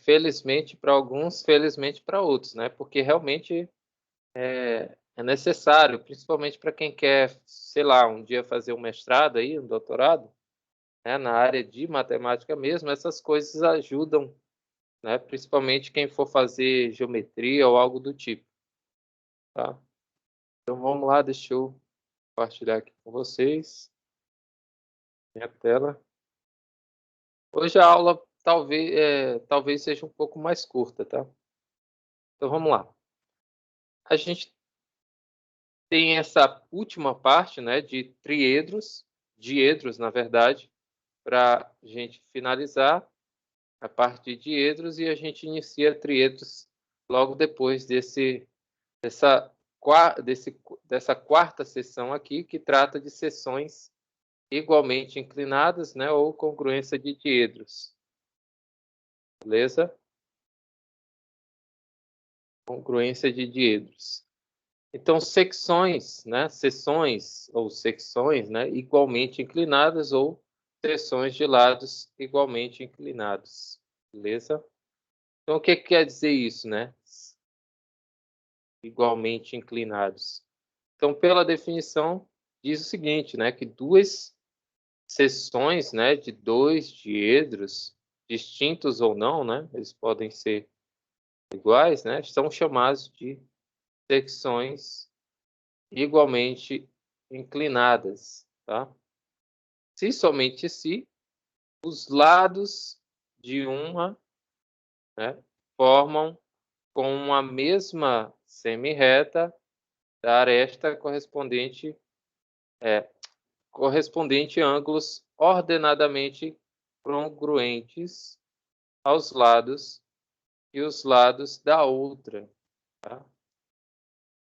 Felizmente para alguns, felizmente para outros, né? Porque realmente é necessário, principalmente para quem quer, sei lá, um dia fazer um mestrado aí, um doutorado, né, na área de matemática mesmo, essas coisas ajudam, né? Principalmente quem for fazer geometria ou algo do tipo, tá? Então vamos lá, deixa eu compartilhar aqui com vocês minha tela. Hoje a aula talvez seja um pouco mais curta, tá? Então vamos lá. A gente tem essa última parte, né, de triedros, diedros, na verdade, para a gente finalizar a parte de diedros e a gente inicia triedros logo depois dessa quarta seção aqui, que trata de seções igualmente inclinadas, né, ou congruência de diedros. Beleza? Congruência de diedros. Então, secções, né, seções ou secções, né, igualmente inclinadas ou seções de lados igualmente inclinados. Beleza? Então, o que quer dizer isso, né? Igualmente inclinados. Então, pela definição, diz o seguinte, né, que duas seções, né, de dois diedros, distintos ou não, né, eles podem ser iguais, né, são chamados de secções igualmente inclinadas, tá? Se somente se os lados de uma, né, formam com a mesma semi-reta da aresta correspondente ângulos ordenadamente congruentes aos lados e os lados da outra, tá?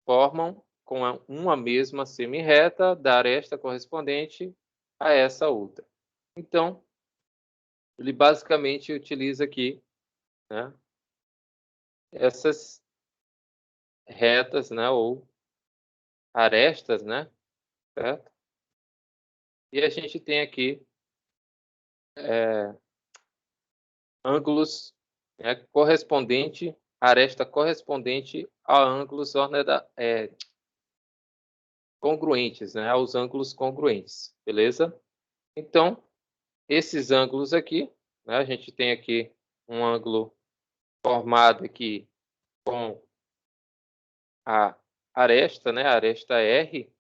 Formam com uma mesma semi-reta da aresta correspondente a essa outra. Então, ele basicamente utiliza aqui, né, essas retas, né, ou arestas, né, certo? E a gente tem aqui ângulos, né, aresta correspondente a ângulos congruentes, né, aos ângulos congruentes, beleza? Então, esses ângulos aqui, né, a gente tem aqui um ângulo formado aqui com a aresta, né, a aresta R,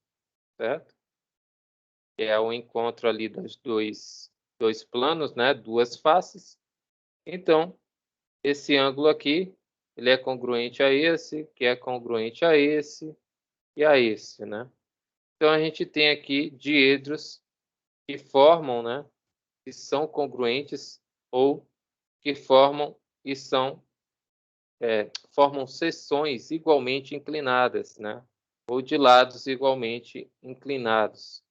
certo? Que é o encontro ali dos dois planos, né, duas faces. Então, esse ângulo aqui, ele é congruente a esse, que é congruente a esse e a esse, né? Então, a gente tem aqui diedros que formam, né, que são congruentes ou que formam e formam seções igualmente inclinadas, né? Ou de lados igualmente inclinados,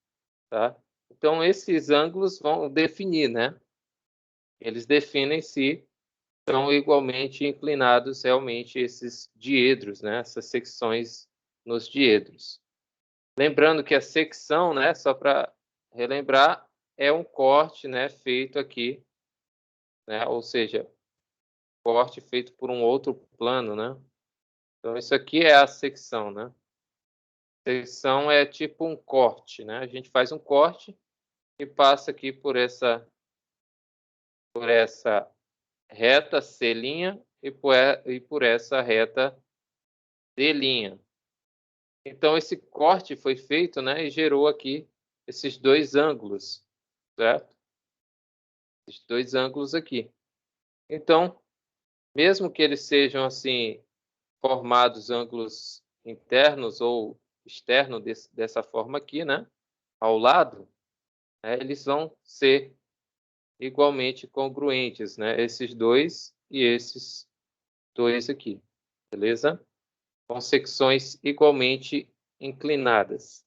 tá? Então, esses ângulos vão definir, né? Eles definem se são igualmente inclinados realmente esses diedros, né? Essas secções nos diedros. Lembrando que a secção, né, só para relembrar, é um corte, né, feito aqui, né? Ou seja, corte feito por um outro plano, né? Então, isso aqui é a secção, né? Secção é tipo um corte, né? A gente faz um corte e passa aqui por essa reta C' e por essa reta D'. Então, esse corte foi feito, né, e gerou aqui esses dois ângulos, certo? Esses dois ângulos aqui. Então, mesmo que eles sejam assim formados ângulos internos ou externos dessa forma aqui, né, ao lado, né, eles vão ser igualmente congruentes, né, esses dois e esses dois aqui, beleza? Com secções igualmente inclinadas.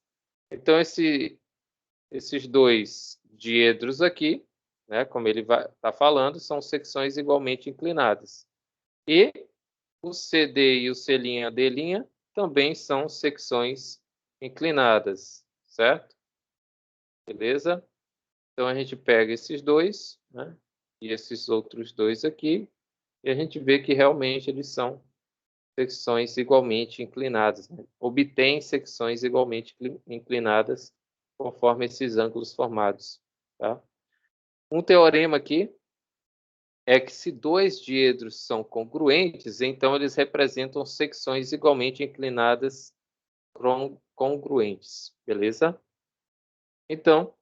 Então, esses dois diedros aqui, né, como ele está falando, são secções igualmente inclinadas. E o CD e o C'D' também são secções inclinadas, certo? Beleza? Então, a gente pega esses dois, né, e esses outros dois aqui, E a gente vê que realmente eles são secções igualmente inclinadas, né? Obtém secções igualmente inclinadas conforme esses ângulos formados, tá? Um teorema aqui é que se dois diedros são congruentes, então eles representam secções igualmente inclinadas congruentes, beleza? Então,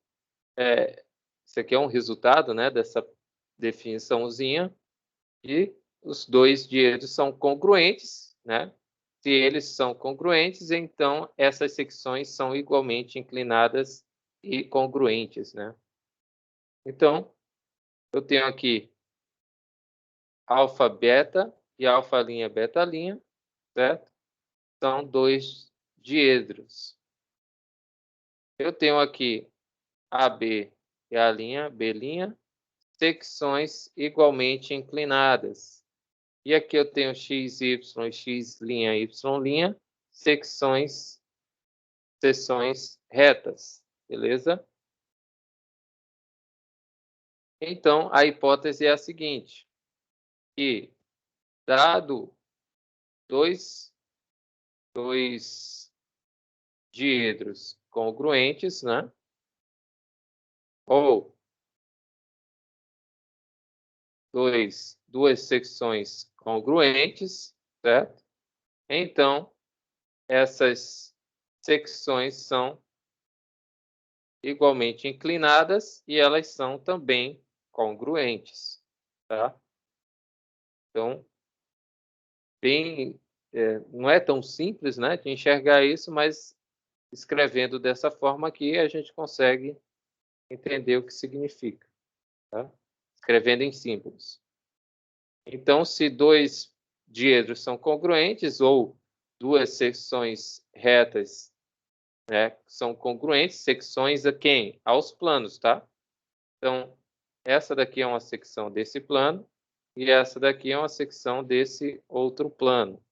isso aqui é um resultado, né, dessa definiçãozinha, e os dois diedros são congruentes, né? Se eles são congruentes, então essas secções são igualmente inclinadas e congruentes, né? Então, eu tenho aqui alfa beta e alfa linha beta linha, certo? São dois diedros. Eu tenho aqui AB e a linha B', secções igualmente inclinadas. E aqui eu tenho x, y, x', y', seções retas, beleza? Então, a hipótese é a seguinte, que dado dois diedros congruentes, né? Ou duas secções congruentes, certo? Então, essas secções são igualmente inclinadas e elas são também congruentes, tá? Então, não é tão simples, né, de enxergar isso, mas escrevendo dessa forma aqui a gente consegue entender o que significa, tá? Escrevendo em símbolos. Então, se dois diedros são congruentes ou duas secções retas, né, são congruentes, secções a quem? Aos planos, tá? Então, essa daqui é uma secção desse plano e essa daqui é uma secção desse outro plano,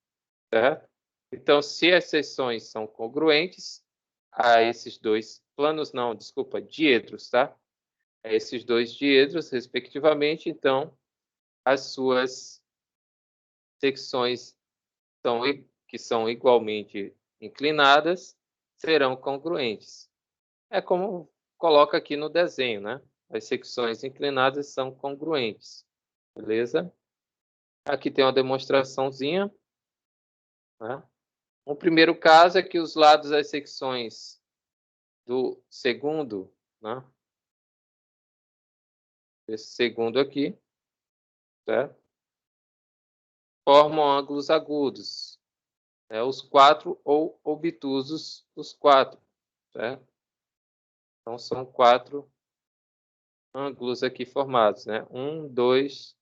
certo? Então, se as seções são congruentes a esses dois planos, não, desculpa, diedros, tá? A esses dois diedros, respectivamente, então, as suas secções que são igualmente inclinadas serão congruentes. É como coloca aqui no desenho, né? As secções inclinadas são congruentes, beleza? Aqui tem uma demonstraçãozinha, né? O primeiro caso é que os lados das secções do segundo, né? Esse segundo aqui, certo? Formam ângulos agudos, né? Os quatro ou obtusos, os quatro, certo? Então, são quatro ângulos aqui formados, né? 1, 2,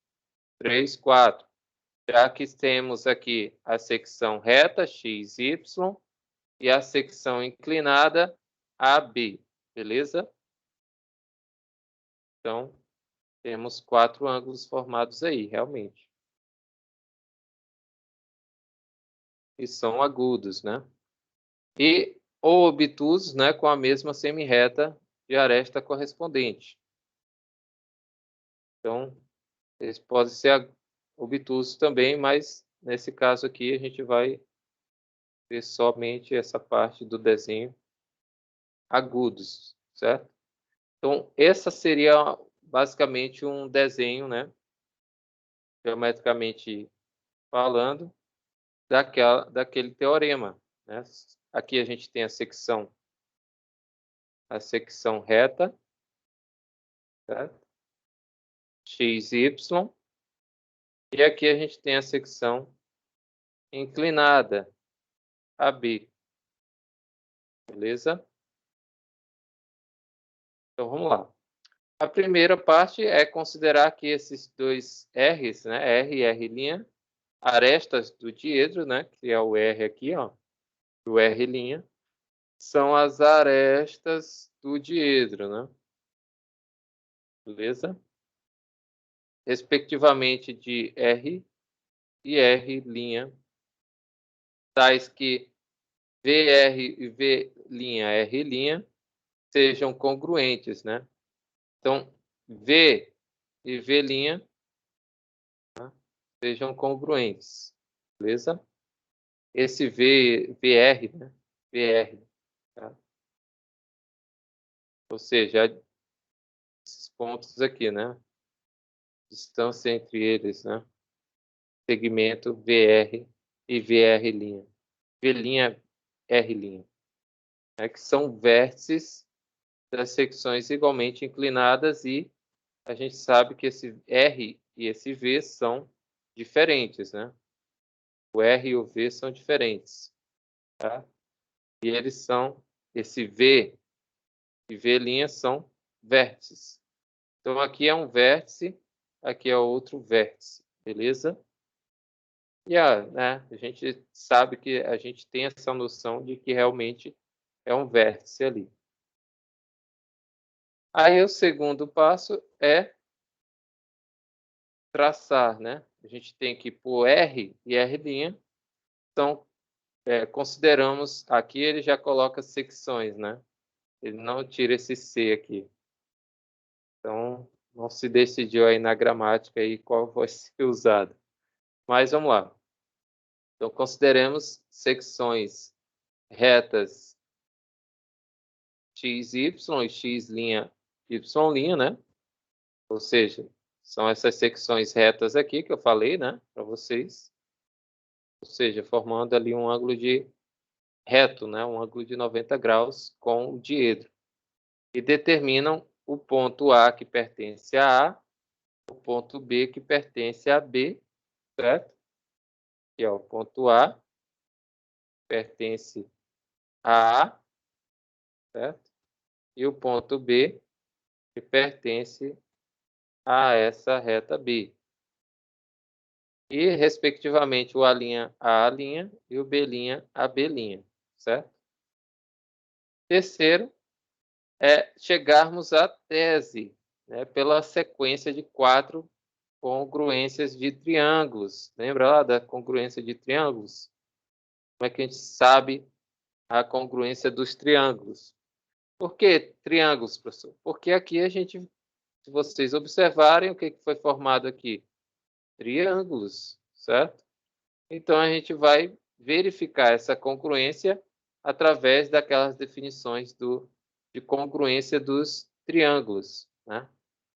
3, 4. Já que temos aqui a secção reta, x, y, e a secção inclinada, AB, beleza? Então, temos quatro ângulos formados aí, realmente. E são agudos, né? E ou obtusos, né, com a mesma semirreta de aresta correspondente. Então, eles podem ser obtusos também, mas nesse caso aqui a gente vai ter somente essa parte do desenho agudos, certo? Então, essa seria basicamente um desenho, né, geometricamente falando, daquele teorema, né? Aqui a gente tem a secção reta, certo? X, Y, e aqui a gente tem a secção inclinada, AB, beleza? Então, vamos lá. A primeira parte é considerar que esses dois R's, né, R e R', arestas do diedro, né, que é o R aqui, ó, o R', são as arestas do diedro, né? Beleza? Respectivamente de R e R', tais que VR e VR' sejam congruentes, né? Então, V e V', tá? sejam congruentes, beleza? Esse VR, né? VR, tá? Ou seja, esses pontos aqui, né? Distância entre eles, né? Segmento VR e VR', V', R', né? Que são vértices das secções igualmente inclinadas e a gente sabe que esse R e esse V são diferentes, né? O R e o V são diferentes, tá? E eles são, esse V e V' são vértices. Então, aqui é um vértice, aqui é outro vértice, beleza? E né, a gente sabe que a gente tem essa noção de que realmente é um vértice ali. Aí, o segundo passo é traçar, né? A gente tem que pôr R e R'. Então, consideramos, aqui ele já coloca secções, né? Ele não tira esse C aqui. Então, não se decidiu aí na gramática aí qual vai ser usado. Mas vamos lá. Então, consideremos secções retas x, y e x', y', né? Ou seja, são essas secções retas aqui que eu falei, né, para vocês. Ou seja, formando ali um ângulo de reto, né, um ângulo de 90 graus com o diedro. E determinam o ponto A que pertence a A, o ponto B que pertence a B, certo? Que é o ponto A pertence a A, certo? E o ponto B que pertence a essa reta B. E, respectivamente, o A' a A' e o B' a B', certo? Terceiro é chegarmos à tese, né, pela sequência de 4 congruências de triângulos. Lembra lá da congruência de triângulos? Como é que a gente sabe a congruência dos triângulos? Por que triângulos, professor? Porque aqui a gente, se vocês observarem, o que foi formado aqui? Triângulos, certo? Então, a gente vai verificar essa congruência através daquelas definições de congruência dos triângulos, né?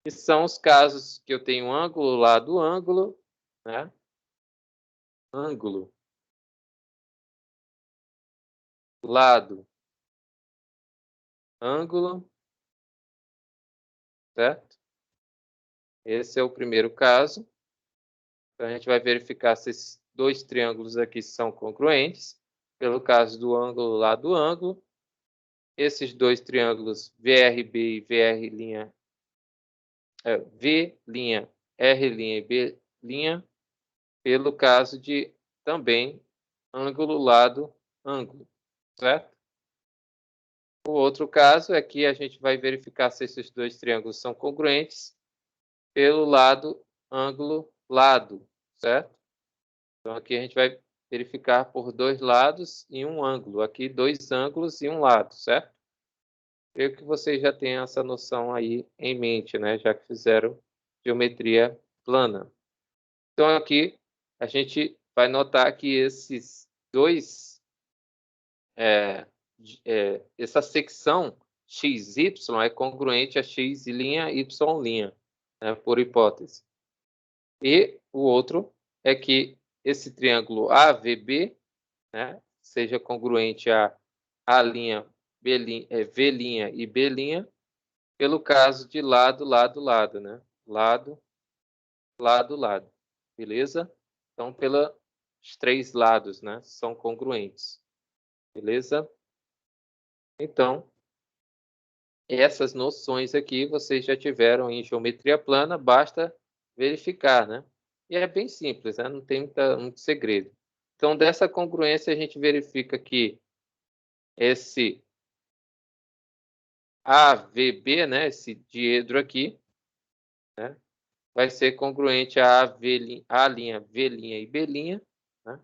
Que são os casos que eu tenho ângulo, lado, ângulo, né? Ângulo, lado, ângulo, certo? Esse é o primeiro caso. Então, a gente vai verificar se esses dois triângulos aqui são congruentes. Pelo caso do ângulo, lado, ângulo. Esses dois triângulos VRB e VR', V', R' e B', pelo caso de também ângulo, lado, ângulo, certo? O outro caso é que a gente vai verificar se esses dois triângulos são congruentes pelo lado, ângulo, lado, certo? Então, aqui a gente vai verificar por dois lados e um ângulo. Aqui, dois ângulos e um lado, certo? Creio que vocês já têm essa noção aí em mente, né? Já que fizeram geometria plana. Então, aqui, a gente vai notar que esses dois, essa secção XY é congruente a X', Y', né? Por hipótese. E o outro é que esse triângulo AVB, né, seja congruente a A', V' e B', pelo caso de lado, lado, lado, né? Lado, lado, lado. Beleza? Então, pelos três lados, né, são congruentes. Beleza? Então, essas noções aqui vocês já tiveram em geometria plana, basta verificar, né? E é bem simples, né? Não tem muito segredo. Então, dessa congruência, a gente verifica que esse AVB, né, esse diedro aqui, né, vai ser congruente a V', V' e B', né? O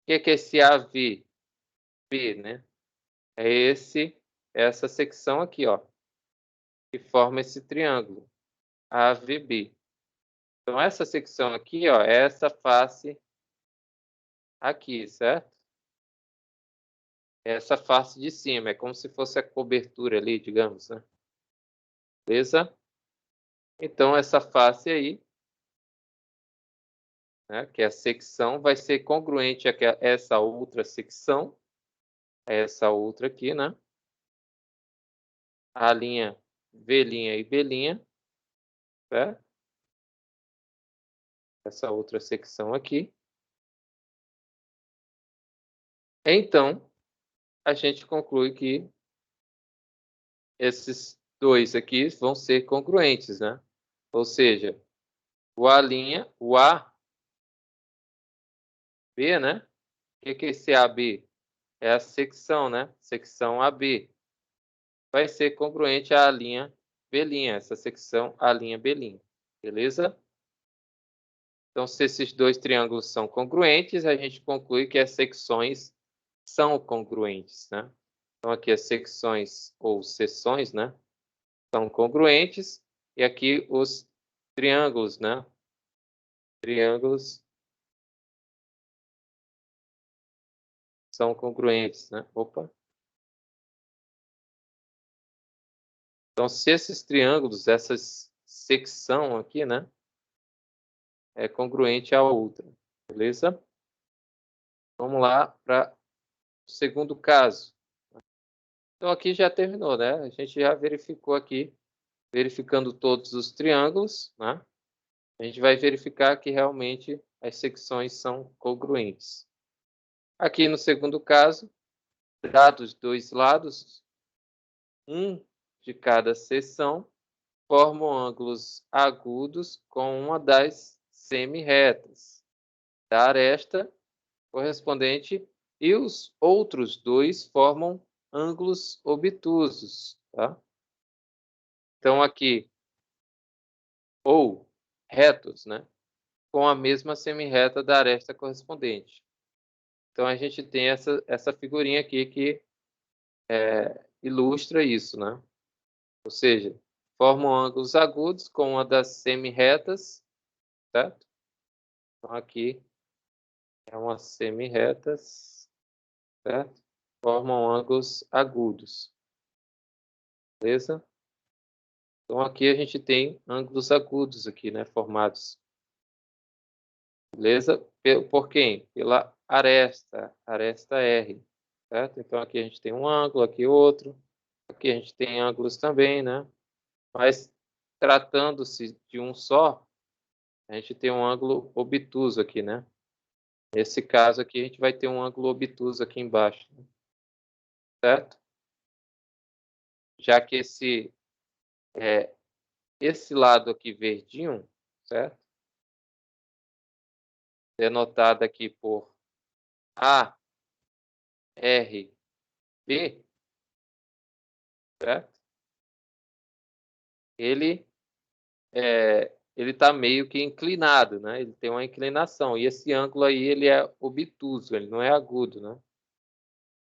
que é esse AVB, né? É essa secção aqui, ó, que forma esse triângulo, AVB. Então, essa secção aqui, ó, é essa face aqui, certo? Essa face de cima, é como se fosse a cobertura ali, digamos, né? Beleza? Então, essa face aí, né, que é a secção, vai ser congruente a essa outra secção, essa outra aqui, né? A linha V' e B', certo? Essa outra secção aqui. Então, a gente conclui que esses dois aqui vão ser congruentes, né? Ou seja, o A', o AB, né? O que é esse AB? É a secção, né? Secção AB. Vai ser congruente à linha B', essa secção A'B'. Beleza? Então, se esses dois triângulos são congruentes, a gente conclui que as secções são congruentes, né? Então, aqui as secções ou seções, né? São congruentes. E aqui os triângulos, né? Triângulos são congruentes, né? Opa. Então, se esses triângulos, essa secção aqui, né? É congruente à outra. Beleza? Vamos lá para o segundo caso. Então, aqui já terminou, né? A gente já verificou aqui, verificando todos os triângulos, né? A gente vai verificar que realmente as secções são congruentes. Aqui no segundo caso, dados dois lados, um de cada seção, formam ângulos agudos com uma das semi-retas da aresta correspondente e os outros dois formam ângulos obtusos, tá? Então, aqui, ou retos, né? Com a mesma semi-reta da aresta correspondente. Então, a gente tem essa figurinha aqui que ilustra isso, né? Ou seja, formam ângulos agudos com uma das semi-retas, certo? Então, aqui é uma semi-reta, certo? Formam ângulos agudos, beleza? Então, aqui a gente tem ângulos agudos aqui, né? Formados, beleza? Por quem? Pela aresta R, certo? Então, aqui a gente tem um ângulo, aqui outro. Aqui a gente tem ângulos também, né? Mas, tratando-se de um só, a gente tem um ângulo obtuso aqui, né? Nesse caso aqui, a gente vai ter um ângulo obtuso aqui embaixo, né? Certo? Já que esse lado aqui verdinho, certo? Denotado aqui por A, R, B, certo? Ele está meio que inclinado, né? Ele tem uma inclinação. E esse ângulo aí, ele é obtuso, ele não é agudo, né?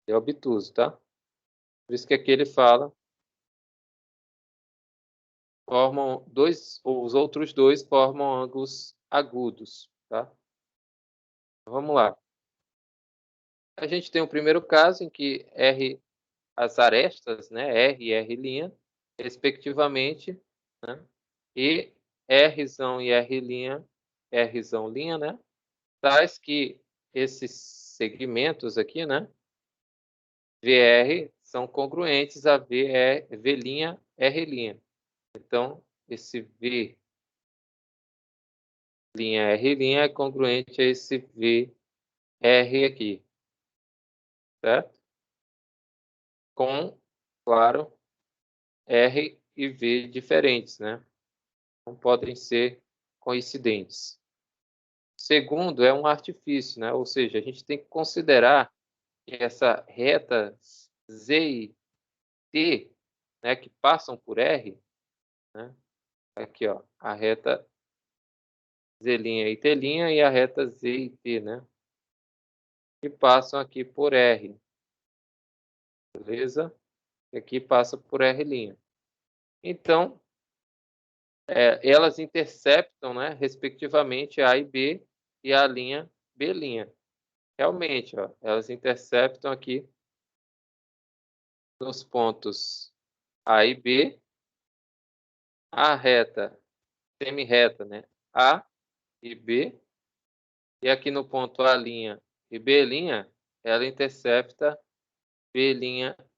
Ele é obtuso, tá? Por isso que aqui ele fala, formam dois, ou os outros dois formam ângulos agudos, tá? Vamos lá. A gente tem o primeiro caso em que as arestas, né, R e R', respectivamente, né, e Rzão e Rzão', né, tais que esses segmentos aqui, né, VR são congruentes a V', R'. Então, esse V' R' é congruente a esse VR aqui, certo? Com, claro, R e V diferentes, né? Não podem ser coincidentes. Segundo, é um artifício, né? Ou seja, a gente tem que considerar que essa reta Z e T, né, que passam por R, né? Aqui, ó, a reta Z' e T' e a reta Z e T, né? Que passam aqui por R, beleza? E aqui passa por R'. Então, elas interceptam, né, respectivamente, A e B e a linha B'. Realmente, ó, elas interceptam aqui nos pontos A e B, a reta, semi-reta, né, A e B, e aqui no ponto A' e B', ela intercepta B'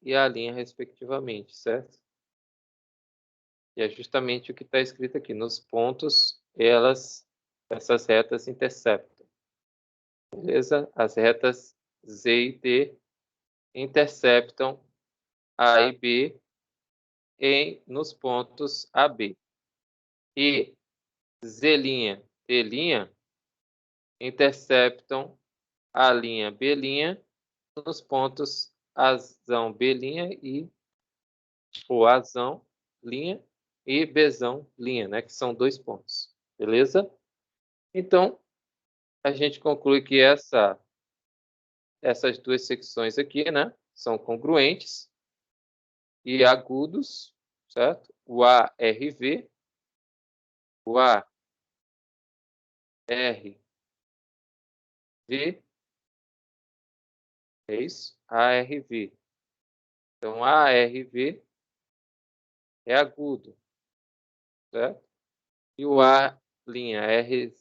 e A', respectivamente, certo? E é justamente o que está escrito aqui. Nos pontos, essas retas interceptam. Beleza? As retas Z e D interceptam A e B nos pontos AB. E Z', D' interceptam A', B' nos pontos Azão, B' e o Azão, linha, e Bzão, linha, né? Que são 2 pontos. Beleza? Então, a gente conclui que essas duas secções aqui, né? São congruentes e agudos, certo? O ARV, o ARV, é isso? ARV. Então, ARV é agudo, certo? E o A', R'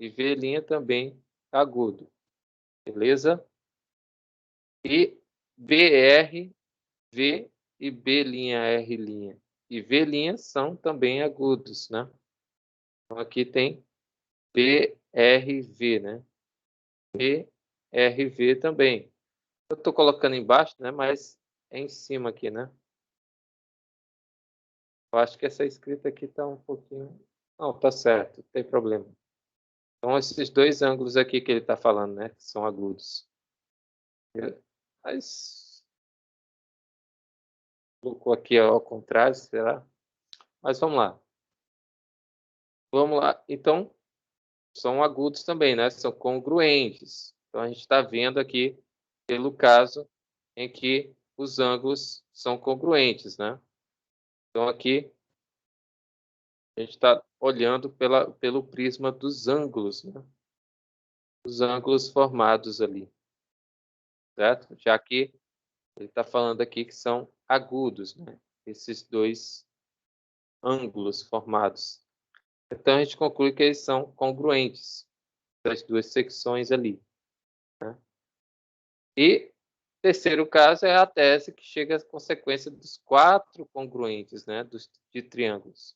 e V' também agudo, beleza? E BR, V e B', R' e V' são também agudos, né? Então, aqui tem BRV, né? BRV também. Eu estou colocando embaixo, né? Mas é em cima aqui, né? Eu acho que essa escrita aqui está um pouquinho... Não, tá certo, não tem problema. Então, esses dois ângulos aqui que ele está falando, né? Que são agudos. Mas colocou aqui ao contrário, será? Mas vamos lá. Vamos lá. Então, são agudos também, né? São congruentes. Então, a gente está vendo aqui pelo caso em que os ângulos são congruentes, né? Então, aqui a gente está olhando pelo prisma dos ângulos, né? Os ângulos formados ali, certo? Já que ele está falando aqui que são agudos, né? Esses dois ângulos formados. Então, a gente conclui que eles são congruentes, as duas secções ali, né? E terceiro caso é a tese que chega à consequência dos 4 congruentes, né? De triângulos.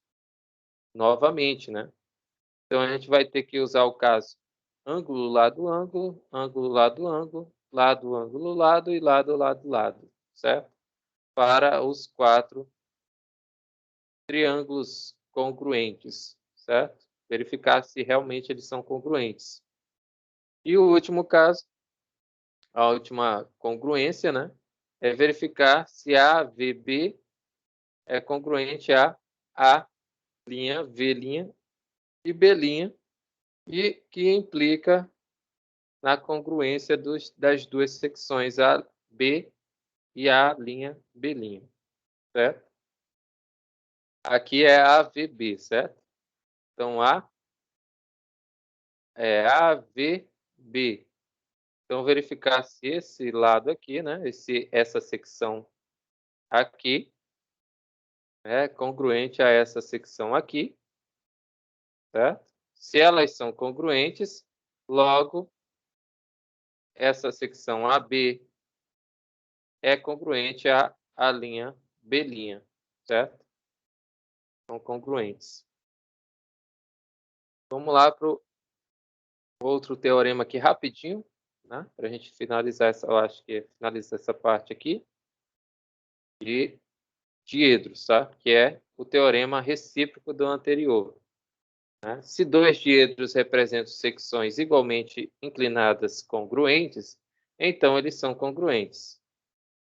Novamente, né? Então, a gente vai ter que usar o caso ângulo, lado, ângulo, ângulo, lado, ângulo, lado, ângulo, lado e lado, lado, lado, certo? Para os 4 triângulos congruentes, certo? Verificar se realmente eles são congruentes. E o último caso, a última congruência, né? É verificar se a VB é congruente a V' e B', e que implica na congruência das duas secções A, B e B', certo? Aqui é a VB, certo? Então, A é AVB. Então, verificar se esse lado aqui, né, essa secção aqui é congruente a essa secção aqui, certo? Se elas são congruentes, logo, essa secção AB é congruente à linha B', certo? São congruentes. Vamos lá para o outro teorema aqui rapidinho, né? Para a gente finalizar eu acho que finaliza essa parte aqui de diedros, tá? Que é o teorema recíproco do anterior, né? Se dois diedros representam secções igualmente inclinadas congruentes, então eles são congruentes.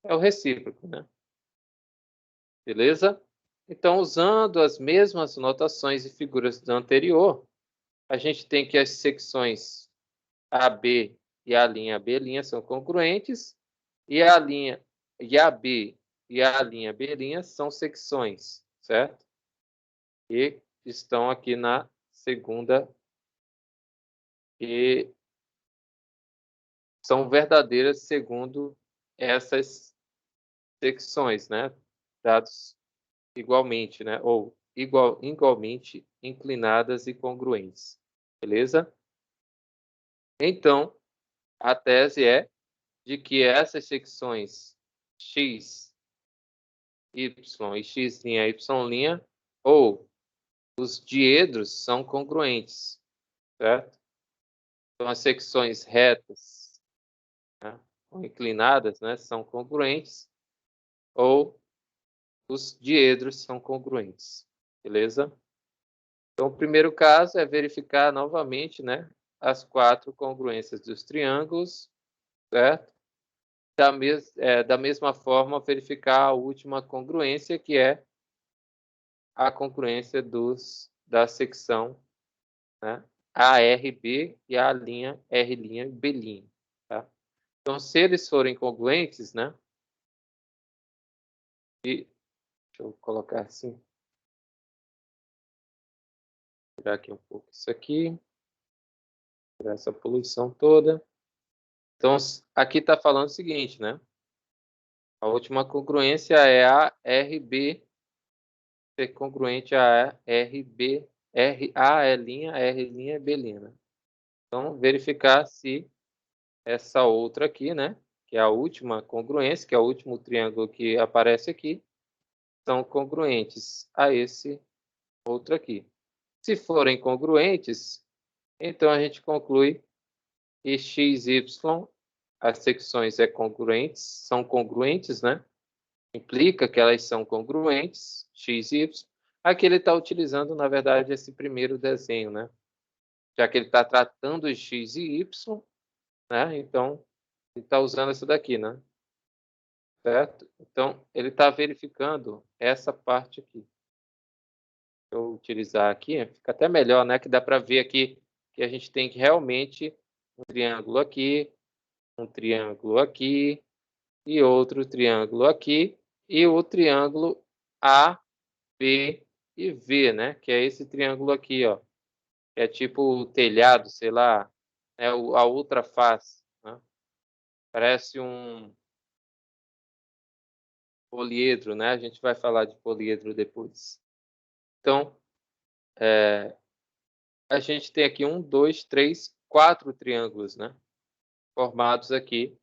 É o recíproco, né? Beleza? Então, usando as mesmas notações e figuras do anterior, a gente tem que as secções AB e a linha B' são congruentes e a linha e AB e a linha B' são secções, certo? e estão aqui na segunda, e são verdadeiras segundo essas secções, né? Dados igualmente, né? Ou igualmente inclinadas e congruentes. Beleza? Então, a tese é de que essas secções x, y e x', y', ou os diedros são congruentes, certo? Então, as secções retas, né, ou inclinadas, né, são congruentes, ou os diedros são congruentes, beleza? Então, o primeiro caso é verificar novamente, né, as 4 congruências dos triângulos, certo? Da mesma forma, verificar a última congruência, que é a congruência da secção, né, ARB e a linha R' e B'. Tá? Então, se eles forem congruentes, né, deixa eu colocar assim, tirar aqui um pouco isso aqui, tirar essa poluição toda. Então, aqui está falando o seguinte, né? A última congruência é a RB ser congruente a RB, A é linha, R' e B'. Né? Então, verificar se essa outra aqui, né? Que é a última congruência, que é o último triângulo que aparece aqui, são congruentes a esse outro aqui. Se forem congruentes, então a gente conclui que x, y, as secções são congruentes, né? Implica que elas são congruentes, x e y. Aqui ele está utilizando, na verdade, esse primeiro desenho, né? Já que ele está tratando de x e y, né? Então, ele está usando essa daqui, né? Certo? Então, ele está verificando essa parte aqui. Eu utilizar aqui, fica até melhor, né? Que dá para ver aqui que a gente tem que realmente um triângulo aqui, um triângulo aqui e outro triângulo aqui e o triângulo A, B e V, né? Que é esse triângulo aqui, ó. Que é tipo o telhado, sei lá, é a outra face, né? Parece um poliedro, né? A gente vai falar de poliedro depois. Então, a gente tem aqui 1, 2, 3, 4 triângulos, né? Formados aqui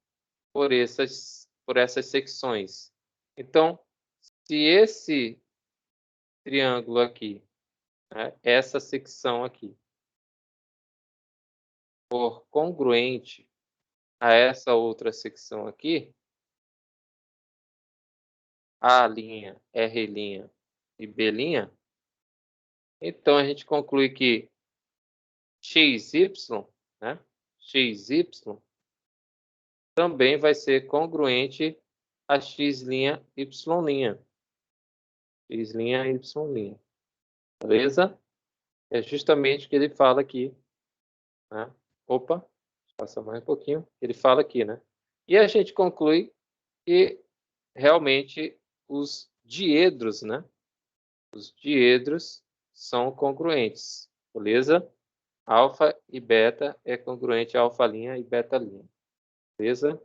por essas secções. Então, se esse triângulo aqui, né, essa secção aqui, for congruente a essa outra secção aqui, A', R' e B', então a gente conclui que XY, né, XY também vai ser congruente a X', Y'. X', Y'. Beleza? É justamente o que ele fala aqui. Né? Opa, passa mais um pouquinho. Ele fala aqui, né? E a gente conclui que realmente os diedros, né? Os diedros são congruentes. Beleza? Alfa e beta é congruente a alfa' e beta'. Beleza?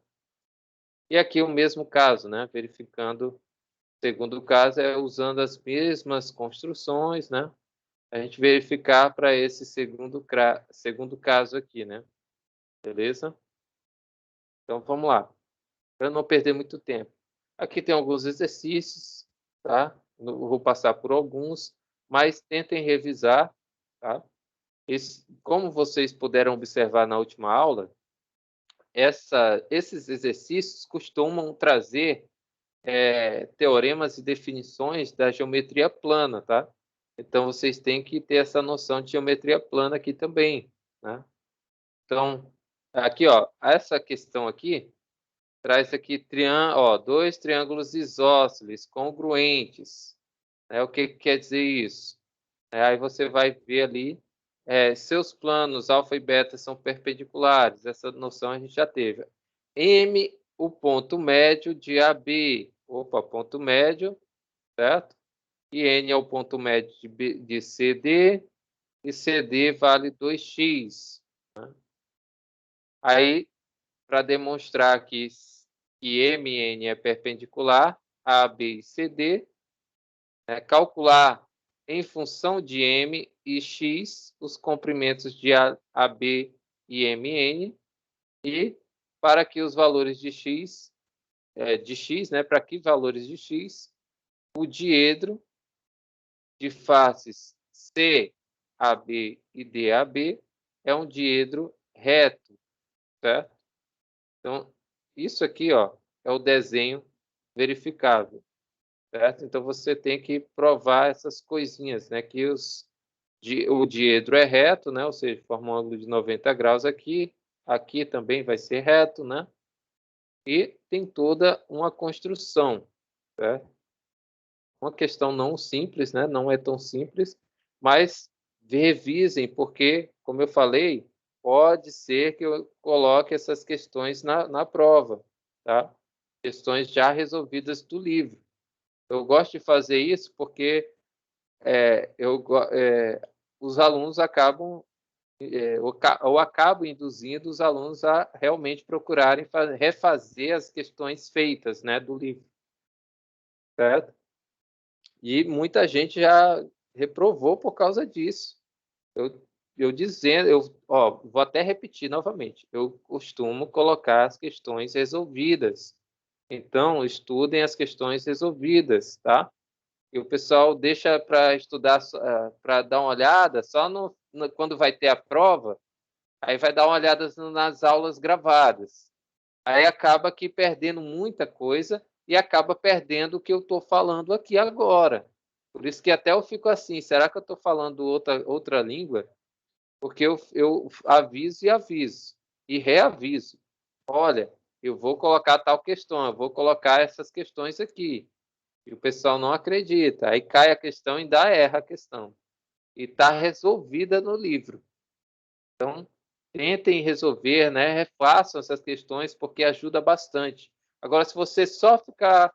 E aqui o mesmo caso, né? Verificando, o segundo caso é usando as mesmas construções, né? A gente verificar para esse segundo caso aqui, né? Beleza? Então vamos lá, para não perder muito tempo. Aqui tem alguns exercícios, tá? Eu vou passar por alguns, mas tentem revisar, tá? Como vocês puderam observar na última aula, esses exercícios costumam trazer teoremas e definições da geometria plana, tá? Então, vocês têm que ter essa noção de geometria plana aqui também, né? Então, aqui, ó, essa questão aqui traz aqui dois triângulos isósceles congruentes. O que quer dizer isso? Aí você vai ver ali, seus planos alfa e beta são perpendiculares. Essa noção a gente já teve. M, o ponto médio de AB. Opa, ponto médio, certo? e N é o ponto médio de CD, e CD vale 2x. Né? Aí, para demonstrar que MN é perpendicular a B e CD, calcular em função de M e X os comprimentos de AB e MN, e para que os valores de X, para que valores de X, o diedro de faces CAB e DAB é um diedro reto, certo? Então, isso aqui, ó, é o desenho verificável, certo? Então, você tem que provar essas coisinhas, né? Que o diedro é reto, né? Ou seja, forma um ângulo de 90 graus aqui. Aqui também vai ser reto, né? E tem toda uma construção, certo? Uma questão não simples, né? Não é tão simples, mas revisem, porque, como eu falei, pode ser que eu coloque essas questões na prova, tá? Questões já resolvidas do livro. Eu gosto de fazer isso porque os alunos acabam, ou acabo induzindo os alunos a realmente procurarem refazer as questões feitas, né, do livro, certo? E muita gente já reprovou por causa disso. Vou até repetir novamente. Eu costumo colocar as questões resolvidas. Então, estudem as questões resolvidas, tá? E o pessoal deixa para estudar, para dar uma olhada só quando vai ter a prova, aí vai dar uma olhada nas aulas gravadas. Aí acaba aqui perdendo muita coisa e acaba perdendo o que eu estou falando aqui agora. Por isso que até eu fico assim, será que eu estou falando outra língua? Porque eu aviso e aviso, e reaviso. Olha, eu vou colocar tal questão, eu vou colocar essas questões aqui. E o pessoal não acredita. Aí cai a questão e ainda erra a questão. E está resolvida no livro. Então, tentem resolver, né? Refaçam essas questões, porque ajuda bastante. Agora, se você só ficar,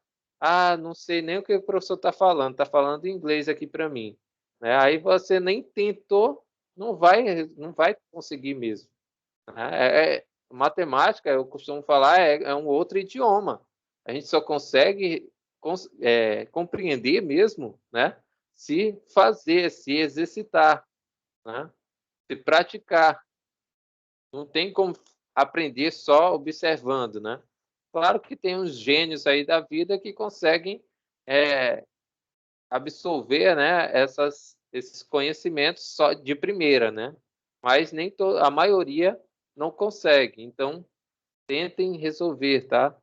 não sei nem o que o professor está falando em inglês aqui para mim, né? Aí você nem tentou, não vai conseguir mesmo. Né? Matemática, eu costumo falar, é um outro idioma. A gente só consegue compreender mesmo, né? Se fazer, se exercitar, né? Se praticar. Não tem como aprender só observando, né? Claro que tem uns gênios aí da vida que conseguem absorver, né, esses conhecimentos só de primeira, né? Mas nem a maioria não consegue. Então, tentem resolver, tá?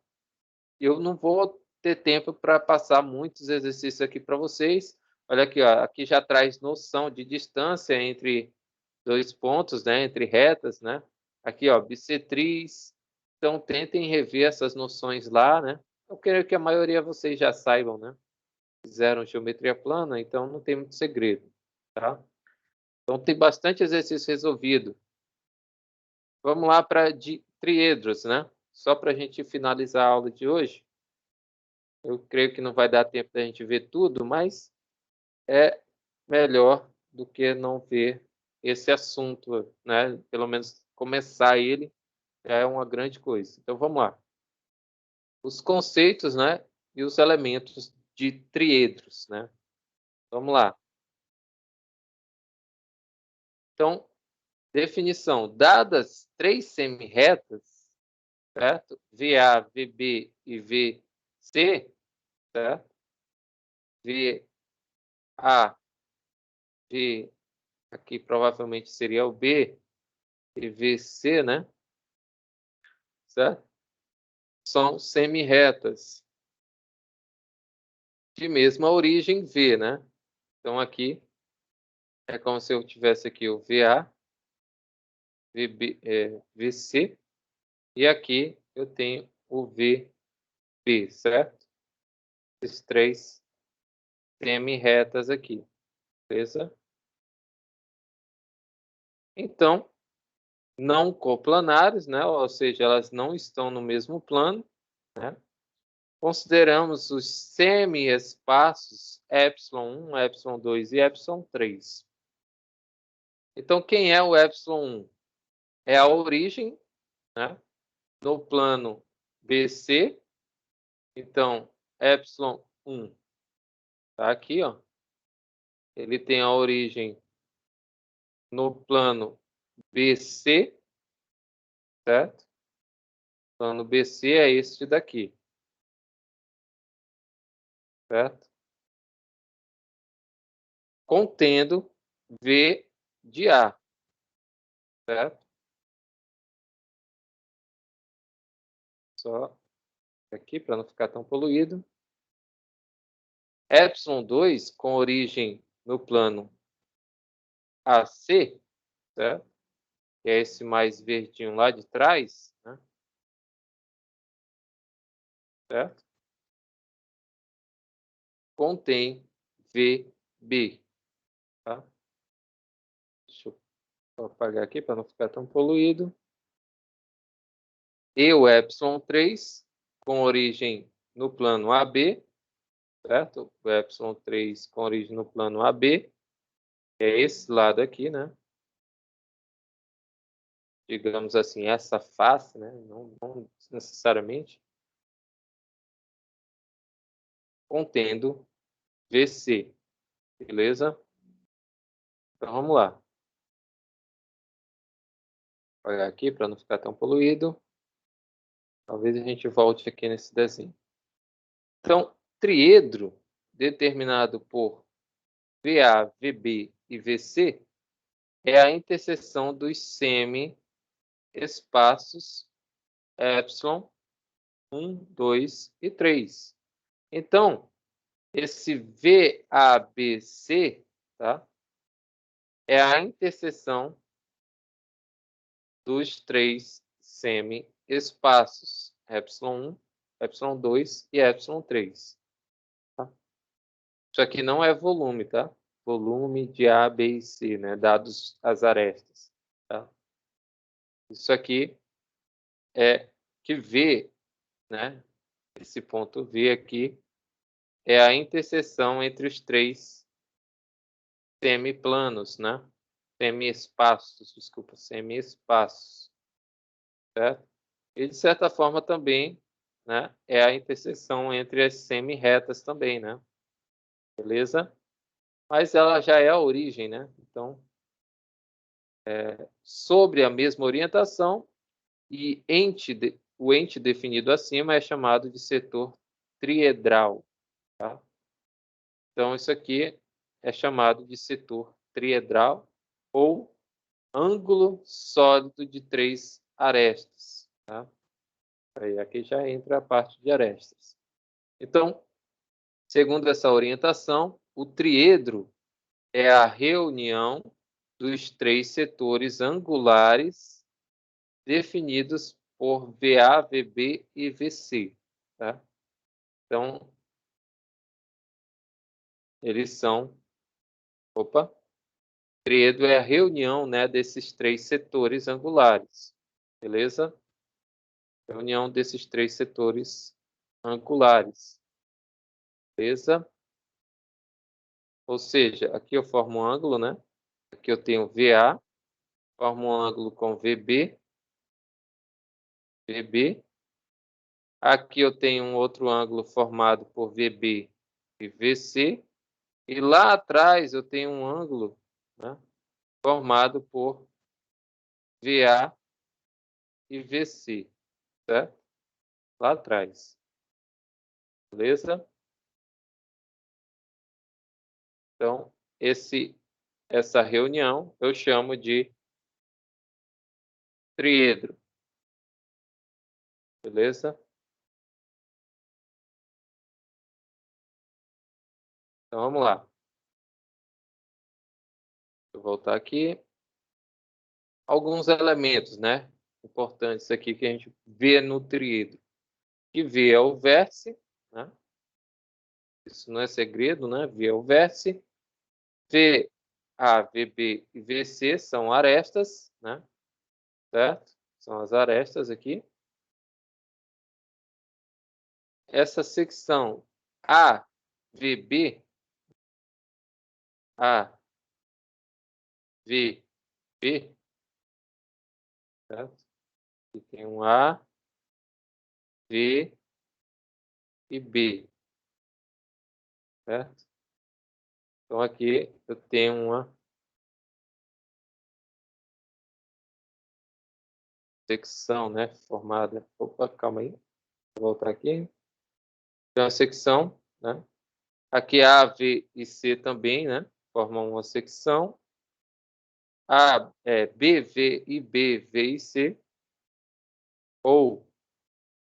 Eu não vou ter tempo para passar muitos exercícios aqui para vocês. Olha aqui, ó, aqui já traz noção de distância entre dois pontos, né, entre retas, né? Aqui, ó, bissetriz. Então, tentem rever essas noções lá, né? Eu creio que a maioria de vocês já saibam, né? Fizeram geometria plana, então não tem muito segredo, tá? Então, tem bastante exercício resolvido. Vamos lá para triedros, né? Só para a gente finalizar a aula de hoje. Eu creio que não vai dar tempo da gente ver tudo, mas é melhor do que não ver esse assunto, né? Pelo menos começar ele já é uma grande coisa. Então vamos lá. Os conceitos, né? E os elementos de triedros, né? Vamos lá. Então, definição. Dadas três semirretas, certo? VA, VB e VC, certo? VA, V, aqui provavelmente seria o B, e VC, né? Certo? São semirretas de mesma origem V, né? Então aqui é como se eu tivesse aqui o VA, VB, VC, e aqui eu tenho o VB, certo? Esses três semi-retas aqui, beleza? Então, não coplanares, né? Ou seja, elas não estão no mesmo plano, né? consideramos os semi-espaços ε1, ε2 e ε3. Então, quem é o ε1? É a origem, né, no plano BC. Então, ε1 está aqui, ó. Ele tem a origem no plano BC, certo? O plano BC é este daqui, certo? Contendo V de A, certo? Só aqui para não ficar tão poluído. ε2 com origem no plano AC, certo? Que é esse mais verdinho lá de trás, né? Certo? Contém VB, tá? Deixa eu apagar aqui para não ficar tão poluído. E o ε3 com origem no plano AB, certo? O ε3 com origem no plano AB, que é esse lado aqui, né? Digamos assim, essa face, né? Não necessariamente. Contendo VC, beleza? Então vamos lá. Vou apagar aqui para não ficar tão poluído. Talvez a gente volte aqui nesse desenho. Então, triedro determinado por VA, VB e VC é a interseção dos semi-espaços epsilon 1, 2 e 3. Então, esse VABC, tá, é a interseção dos três semi-espaços epsilon 1, epsilon 2 e epsilon 3. Tá? Isso aqui não é volume, tá? Volume de A, B e C, né? Dados as arestas. Tá? Isso aqui é que V, né? Esse ponto V aqui é a interseção entre os três semiplanos, né? Semi-espaços, desculpa, semi-espaços. Certo? E, de certa forma, também, né, é a interseção entre as semi-retas também, né? Beleza? Mas ela já é a origem, né? Então, sobre a mesma orientação, e o ente definido acima é chamado de setor triedral. Tá? Então, isso aqui é chamado de setor triedral ou ângulo sólido de três arestas. Tá? Aí, aqui já entra a parte de arestas. Então, segundo essa orientação, o triedro é a reunião dos três setores angulares definidos por VA, VB e VC. Tá? Então, eles são... Opa! Triedro é a reunião, né, desses três setores angulares. Beleza? Reunião desses três setores angulares. Beleza? Ou seja, aqui eu formo um ângulo, né? Aqui eu tenho VA, formo um ângulo com VB, VB. Aqui eu tenho um outro ângulo formado por VB e VC. E lá atrás eu tenho um ângulo, né, formado por VA e VC, certo? Lá atrás. Beleza? Então, essa reunião eu chamo de triedro. Beleza? Então, vamos lá. Vou voltar aqui. Alguns elementos, né, importantes aqui que a gente vê no triedro. Que V é o vértice, né? Isso não é segredo, né? V é o vértice. VA, VB e VC são arestas, né? Certo? São as arestas aqui. essa secção AVB, AVB, certo? Aqui tem um A, V e B, certo? Então, aqui eu tenho uma secção, né, formada. Opa, calma aí. Vou voltar aqui. Tem uma secção, né? Aqui A, V e C também, né? Formam uma secção. B, V e B, V e C. Ou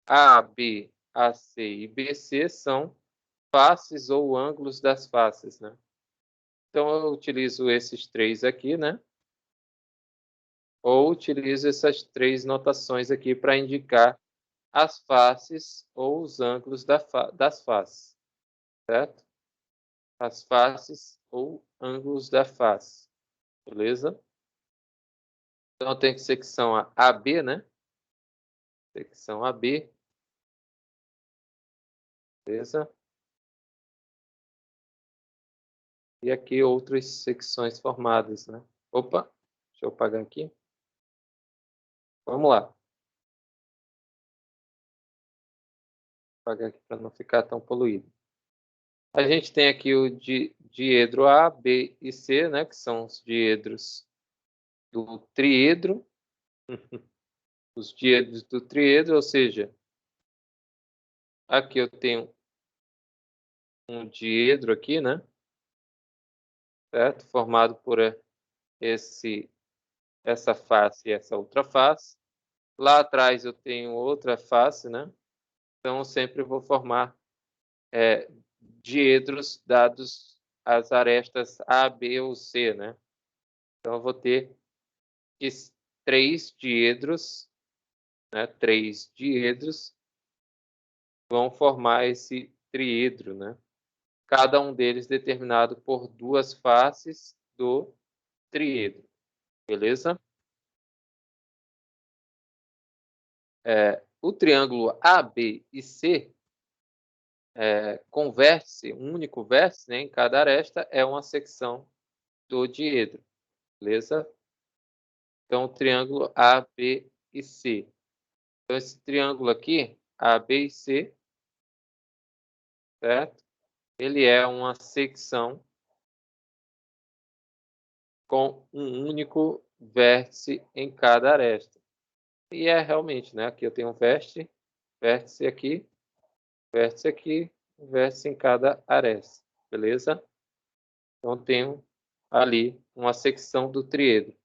A, B, AC e BC são faces ou ângulos das faces, né? Então, eu utilizo esses três aqui, né? Ou utilizo essas três notações aqui para indicar as faces ou os ângulos das faces, certo? As faces ou ângulos da face, beleza? Então, tem secção AB, né? Secção AB, beleza? E aqui outras secções formadas, né? Opa, deixa eu apagar aqui. Vamos lá. Vou apagar aqui para não ficar tão poluído. A gente tem aqui o diedro A, B e C, né? Que são os diedros do triedro. Os diedros do triedro, ou seja, aqui eu tenho um diedro aqui, né? Certo? Formado por essa face e essa outra face. Lá atrás eu tenho outra face, né? Então, eu sempre vou formar diedros dados as arestas A, B ou C, né? Então, eu vou ter três diedros, né? Três diedros vão formar esse triedro, né? Cada um deles determinado por duas faces do triedro, beleza? O triângulo AB e C com vértice, um único vértice, né, em cada aresta, é uma secção do diedro, beleza? Então, o triângulo A, B e C. Então, esse triângulo aqui, A, B e C, certo? Ele é uma secção com um único vértice em cada aresta. E é realmente, né? Aqui eu tenho um vértice aqui, vértice em cada aresta, beleza? Então, tenho ali uma secção do triedro.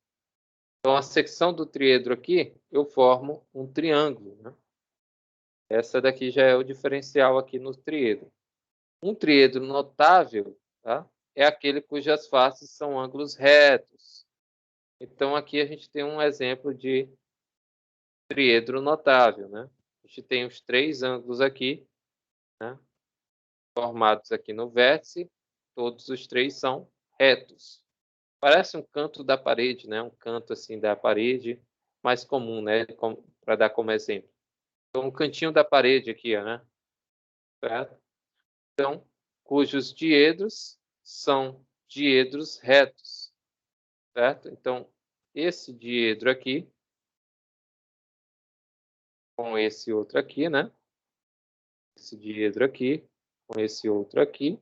Então, a secção do triedro aqui, eu formo um triângulo, né? Essa daqui já é o diferencial aqui no triedro. Um triedro notável, tá? É aquele cujas faces são ângulos retos. Então, aqui a gente tem um exemplo de triedro notável, né? A gente tem os três ângulos aqui, né? Formados aqui no vértice. Todos os três são retos. Parece um canto da parede, né? Um canto assim da parede mais comum, né? Para dar como exemplo. Então, um cantinho da parede aqui, ó, né? Certo? Então, cujos diedros são diedros retos, certo? Então, esse diedro aqui com esse outro aqui, né? Esse diedro aqui com esse outro aqui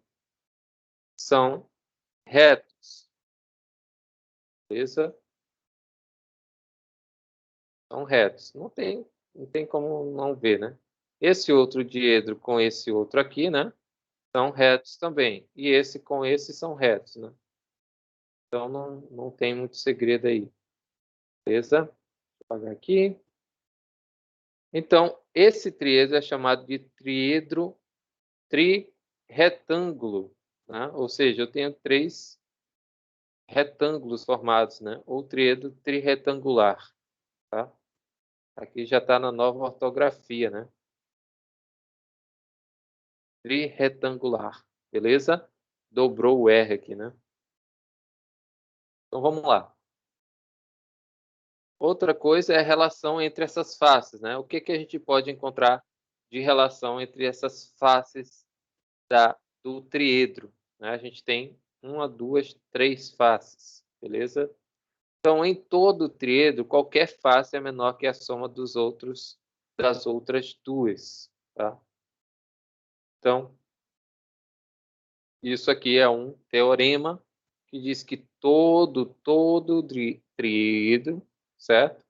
são retos, beleza? São retos. Não tem como não ver, né? Esse outro diedro com esse outro aqui, né? São retos também. E esse com esse são retos, né? Então, não tem muito segredo aí. Beleza? Vou apagar aqui. Então, esse triedro é chamado de triedro trirretângulo, né? Ou seja, eu tenho três retângulos formados, né? Ou triedro trirretangular, tá? Aqui já está na nova ortografia, né? Trirretangular, beleza? Dobrou o R aqui, né? Então, vamos lá. Outra coisa é a relação entre essas faces, né? O que a gente pode encontrar de relação entre essas faces do triedro, né? A gente tem 1, 2, 3 faces, beleza? Então, em todo triedro, qualquer face é menor que a soma das outras duas, tá? Então, isso aqui é um teorema que diz que todo triedro, certo?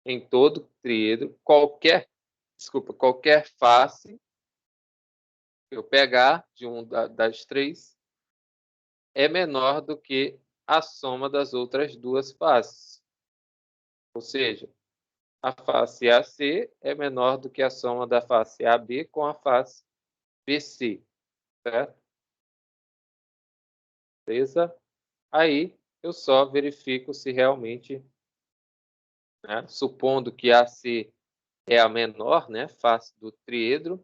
Em todo triedro, qualquer face que eu pegar de das três é menor do que a soma das outras duas faces. Ou seja, a face AC é menor do que a soma da face AB com a face BC, certo? Beleza? Aí eu só verifico se realmente, né, supondo que AC é a menor, né, face do triedro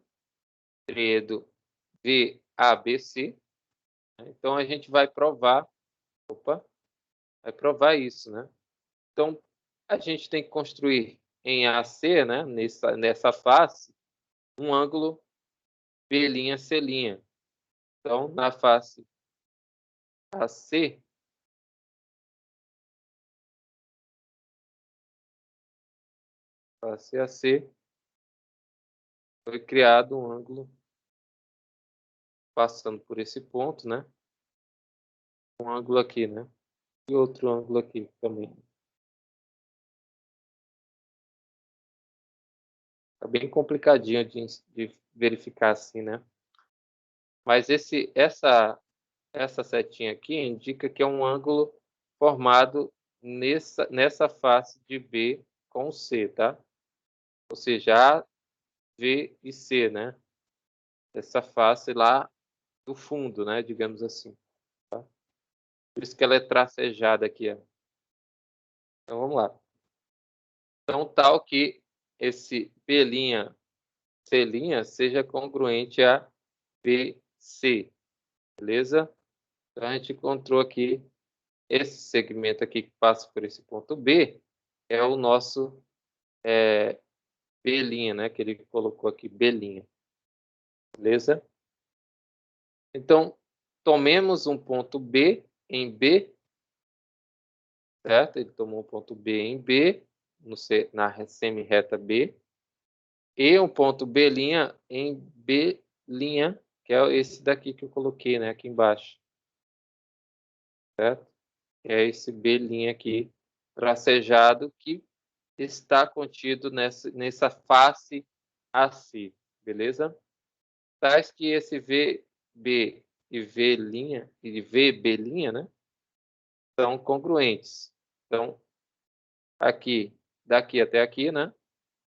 VABC, né? Então a gente vai provar isso, né? Então, a gente tem que construir em AC, né, nessa face, um ângulo B'C'. Então, na face AC, foi criado um ângulo passando por esse ponto, né? Um ângulo aqui, né? E outro ângulo aqui também. Tá bem complicadinho de verificar assim, né? Mas essa setinha aqui indica que é um ângulo formado nessa face de B com C, tá? Ou seja, A, B e C, né? Essa face lá do fundo, né? Digamos assim. Tá? Por isso que ela é tracejada aqui, ó. Então vamos lá. Então, tal que esse B', C' seja congruente a BC, beleza? Então a gente encontrou aqui esse segmento aqui que passa por esse ponto B, é o nosso B', né? Que ele colocou aqui, B', beleza? Então, tomemos um ponto B em B, certo? Ele tomou um ponto B em B, na semi-reta B, e um ponto B' em B', que é esse daqui que eu coloquei, né? Aqui embaixo, certo? É esse B' aqui, tracejado, que está contido nessa face AC, beleza? Tais que esse VB e VB', né, são congruentes. Então, aqui, daqui até aqui, né,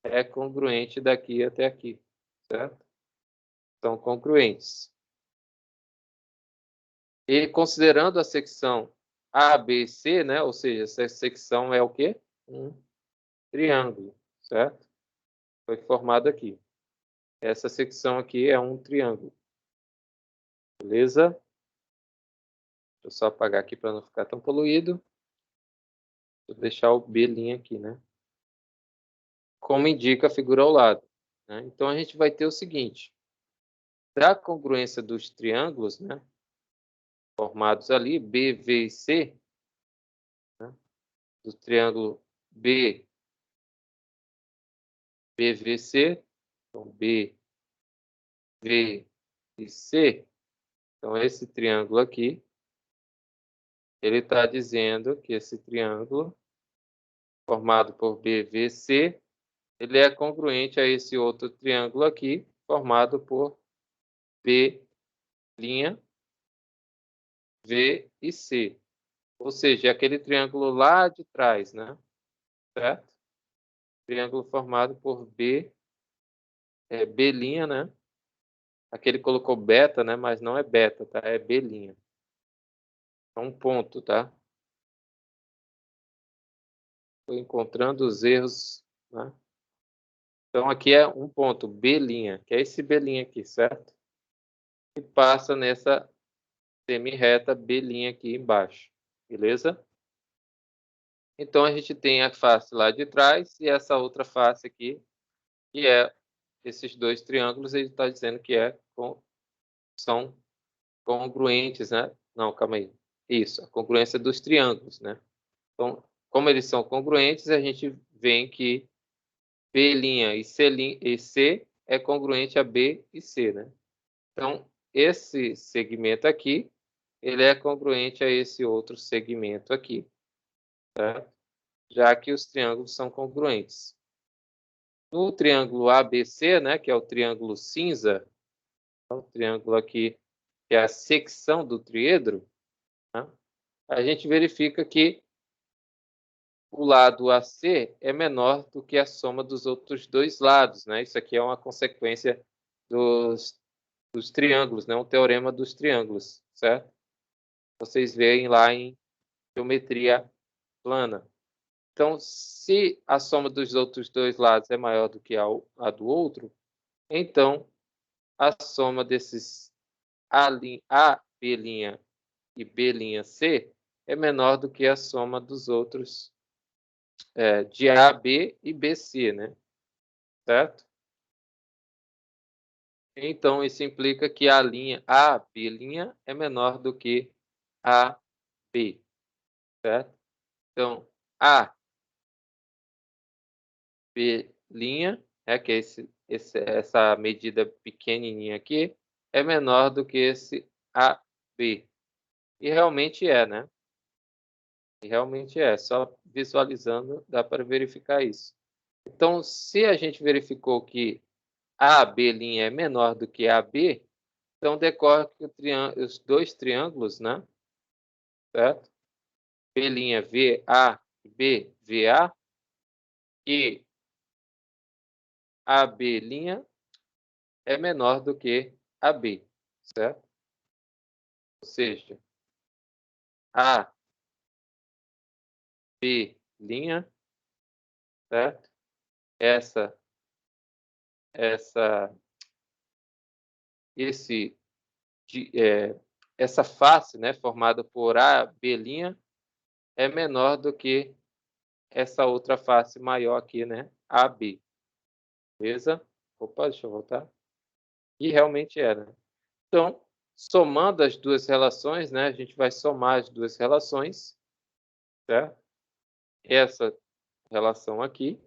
é congruente daqui até aqui, certo? São congruentes. E considerando a secção ABC, né, ou seja, essa secção é o quê? Um triângulo, certo? Foi formado aqui. Essa secção aqui é um triângulo. Beleza? Deixa eu só apagar aqui para não ficar tão poluído. Vou deixar o B' aqui, né? Como indica a figura ao lado, né? Então, a gente vai ter o seguinte. Da congruência dos triângulos, né, formados ali, B, V e C, né, do triângulo B, BVC, então B, V e C, então esse triângulo aqui, ele está dizendo que esse triângulo formado por BVC, ele é congruente a esse outro triângulo aqui, formado por B', V e C. Ou seja, aquele triângulo lá de trás, né? Certo? Triângulo formado por B', né? Aqui ele colocou beta, né? Mas não é beta, tá? É B'. É um ponto, tá? Estou encontrando os erros, né? Então, aqui é um ponto, B', que é esse B' aqui, certo? E passa nessa semi-reta B' aqui embaixo, beleza? Então, a gente tem a face lá de trás e essa outra face aqui, que é esses dois triângulos, ele está dizendo que são congruentes, né? Não, calma aí. Isso, a congruência dos triângulos, né? Então, como eles são congruentes, a gente vê que B' e C é congruente a B e C, né? Então, esse segmento aqui, ele é congruente a esse outro segmento aqui, certo? Já que os triângulos são congruentes. No triângulo ABC, né, que é o triângulo cinza, o triângulo aqui que é a secção do triedro, né, a gente verifica que o lado AC é menor do que a soma dos outros dois lados, né? Isso aqui é uma consequência dos triângulos, né? Um teorema dos triângulos, certo? Vocês veem lá em geometria plana. Então, se a soma dos outros dois lados é maior do que a do outro, então a soma desses A', B' e B'C é menor do que a soma dos outros de AB e BC, né? Certo? Então, isso implica que a linha AB' é menor do que AB, certo? Então, AB', que é essa medida pequenininha aqui, é menor do que esse AB. E realmente é, né? E realmente é. Só visualizando dá para verificar isso. Então, se a gente verificou que AB' é menor do que AB, então decorre que os dois triângulos, né? Certo? B'VA e BVA, e AB' é menor do que AB, certo? Ou seja, AB', certo? Essa, essa, esse, essa face, né, formada por AB' é menor do que essa outra face maior aqui, né, AB. Beleza? Opa, deixa eu voltar. E realmente era. Então, somando as duas relações, né, a gente vai somar as duas relações, certo? Essa relação aqui,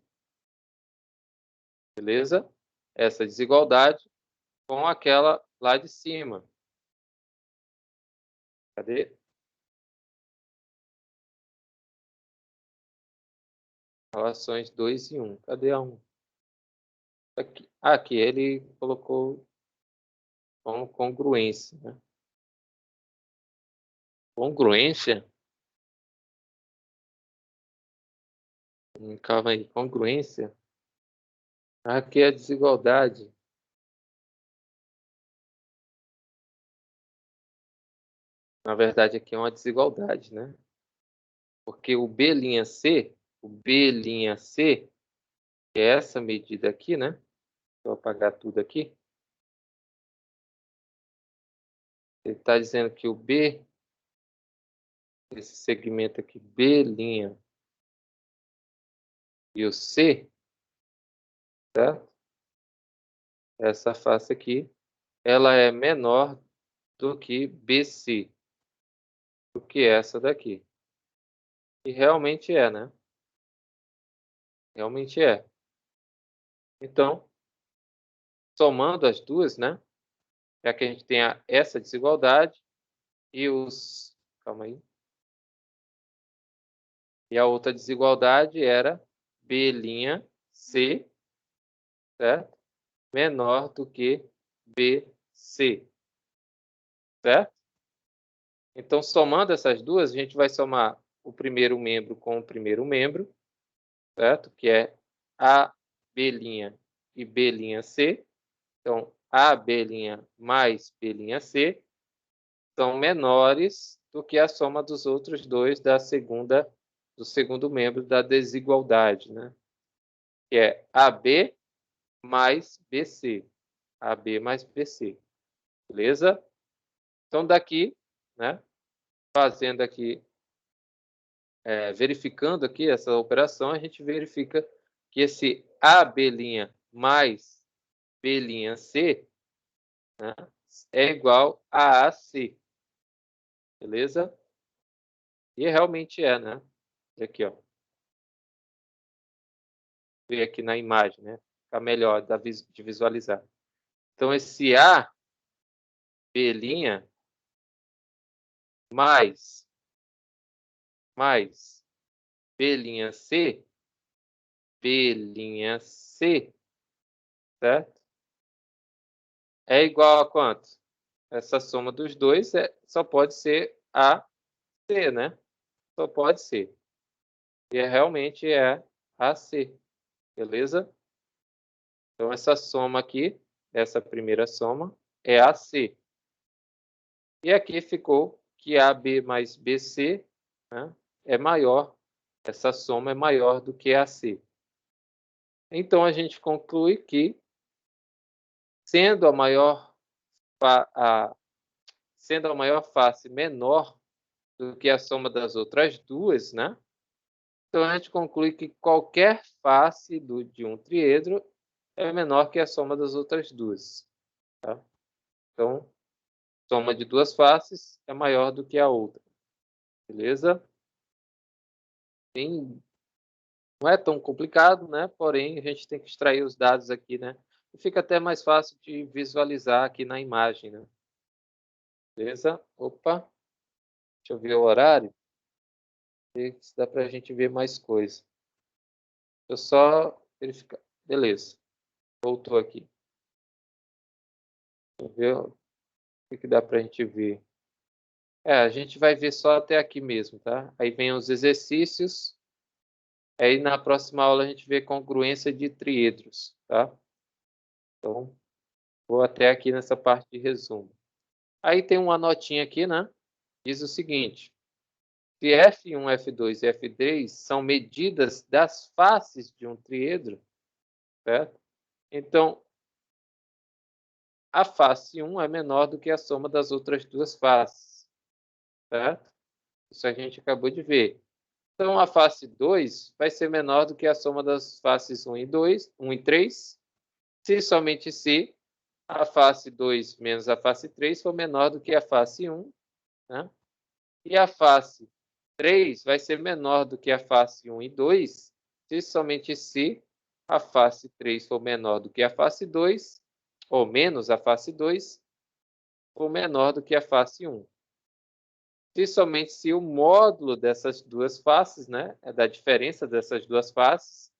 beleza? Essa desigualdade com aquela lá de cima. Cadê? Relações 2 e 1. Cadê a 1? Aqui ele colocou como congruência, né? Congruência? Calma aí, congruência? Aqui é a desigualdade. Na verdade, aqui é uma desigualdade, né? Porque o B'C, que é essa medida aqui, né? Vou apagar tudo aqui. Ele está dizendo que o B, esse segmento aqui, B' e o C, certo? Essa face aqui, ela é menor do que BC, do que essa daqui. E realmente é, né? Realmente é. Então, somando as duas, né? Já que a gente tem essa desigualdade e os... Calma aí. E a outra desigualdade era B'C, certo? Menor do que BC, certo? Então, somando essas duas, a gente vai somar o primeiro membro com o primeiro membro, certo? Que é AB' e B'C. Então, AB' mais B'C são menores do que a soma dos outros dois do segundo membro da desigualdade, né? Que é AB mais BC. AB mais BC. Beleza? Então, daqui, né? Fazendo aqui, verificando aqui essa operação, a gente verifica que esse AB' mais B'C, né, é igual a AC. Beleza? E realmente é, né? Aqui, ó. Ver aqui na imagem, né? Fica melhor de visualizar. Então, esse A, B' mais B'C, B'C, certo? É igual a quanto? Essa soma dos dois só pode ser AC, né? Só pode ser. E realmente é AC, beleza? Então, essa soma aqui, essa primeira soma, é AC. E aqui ficou que AB mais BC, né, é maior, essa soma é maior do que AC. Então, a gente conclui que, sendo a maior, sendo a maior face menor do que a soma das outras duas, né? Então, a gente conclui que qualquer face de um triedro é menor que a soma das outras duas. Tá? Então, soma de duas faces é maior do que a outra. Beleza? Não é tão complicado, né? Porém, a gente tem que extrair os dados aqui, né? E fica até mais fácil de visualizar aqui na imagem, né? Beleza? Opa, deixa eu ver o horário. Ver se dá para a gente ver mais coisa. Eu só verificar. Beleza, voltou aqui. Deixa eu ver o que dá para a gente ver. A gente vai ver só até aqui mesmo, tá? Aí vem os exercícios. Aí na próxima aula a gente vê congruência de triedros, tá? Então, vou até aqui nessa parte de resumo. Aí tem uma notinha aqui, né? Diz o seguinte: se F1, F2 e F3 são medidas das faces de um triedro, certo? Então, a face 1 é menor do que a soma das outras duas faces, certo? Isso a gente acabou de ver. Então, a face 2 vai ser menor do que a soma das faces 1 e 2, 1 e 3, se somente se a face 2 menos a face 3 for menor do que a face 1, né? E a face 3 vai ser menor do que a face 1 e 2, se somente se a face 3 for menor do que a face 2, ou menos a face 2, ou menor do que a face 1. Se somente se o módulo dessas duas faces, né, da diferença dessas duas faces,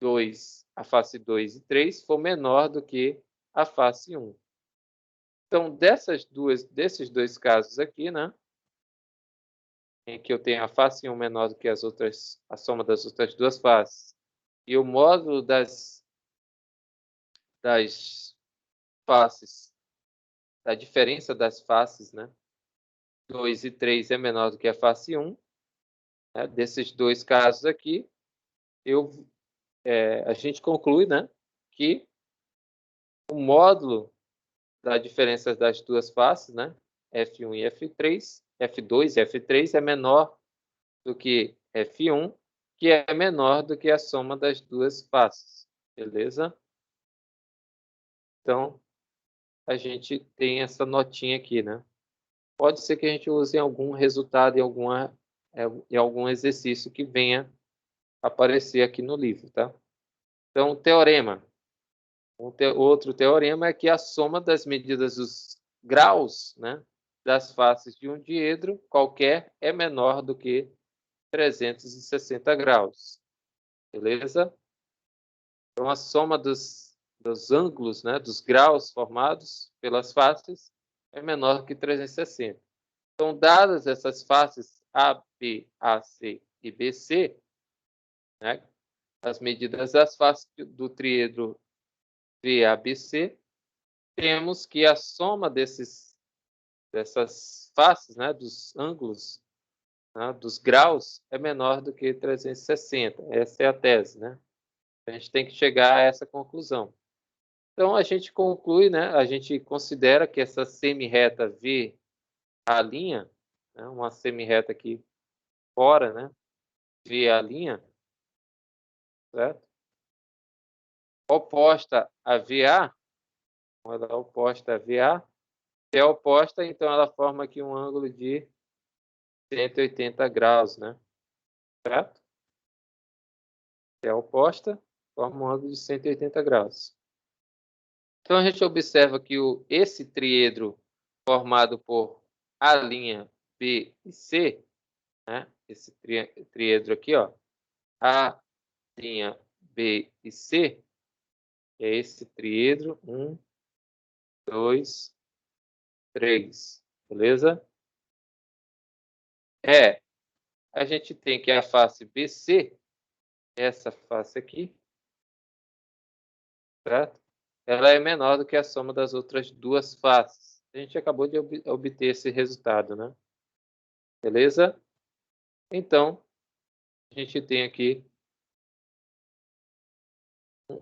2, a face 2 e 3, for menor do que a face 1. Então, desses dois casos aqui, né, em que eu tenho a face 1 menor do que as outras, a soma das outras duas faces, e o módulo das faces, da diferença das faces, né, 2 e 3 é menor do que a face 1, né, desses dois casos aqui, a gente conclui, né, que o módulo da diferença das duas faces, né, F1 e F3, F2 e F3 é menor do que F1, que é menor do que a soma das duas faces. Beleza? Então, a gente tem essa notinha aqui, né? Pode ser que a gente use em algum resultado, em algum exercício que venha aparecer aqui no livro, tá? Então, teorema. Outro teorema é que a soma das medidas dos graus, né, das faces de um diedro qualquer é menor do que 360 graus. Beleza? Então, a soma dos ângulos, né, dos graus formados pelas faces é menor que 360. Então, dadas essas faces A, B, AC e BC, né, as medidas das faces do triedro VABC, temos que a soma dessas faces, né, dos ângulos, né, dos graus, é menor do que 360. Essa é a tese, né? A gente tem que chegar a essa conclusão. Então, a gente conclui, né, a gente considera que essa semi-reta V a linha, né, uma semi-reta aqui fora, né, V a linha, certo? oposta a VA, ela é oposta a VA, se é oposta, então ela forma aqui um ângulo de 180 graus, né? Certo? Se é oposta, forma um ângulo de 180 graus. Então, a gente observa que esse triedro formado por A', B e C, né? Esse triedro aqui, ó, A', B e C, é esse triedro, 1, 2, 3, beleza? A gente tem que a face BC, essa face aqui, certo? Ela é menor do que a soma das outras duas faces. A gente acabou de obter esse resultado, né? Beleza? Então, a gente tem aqui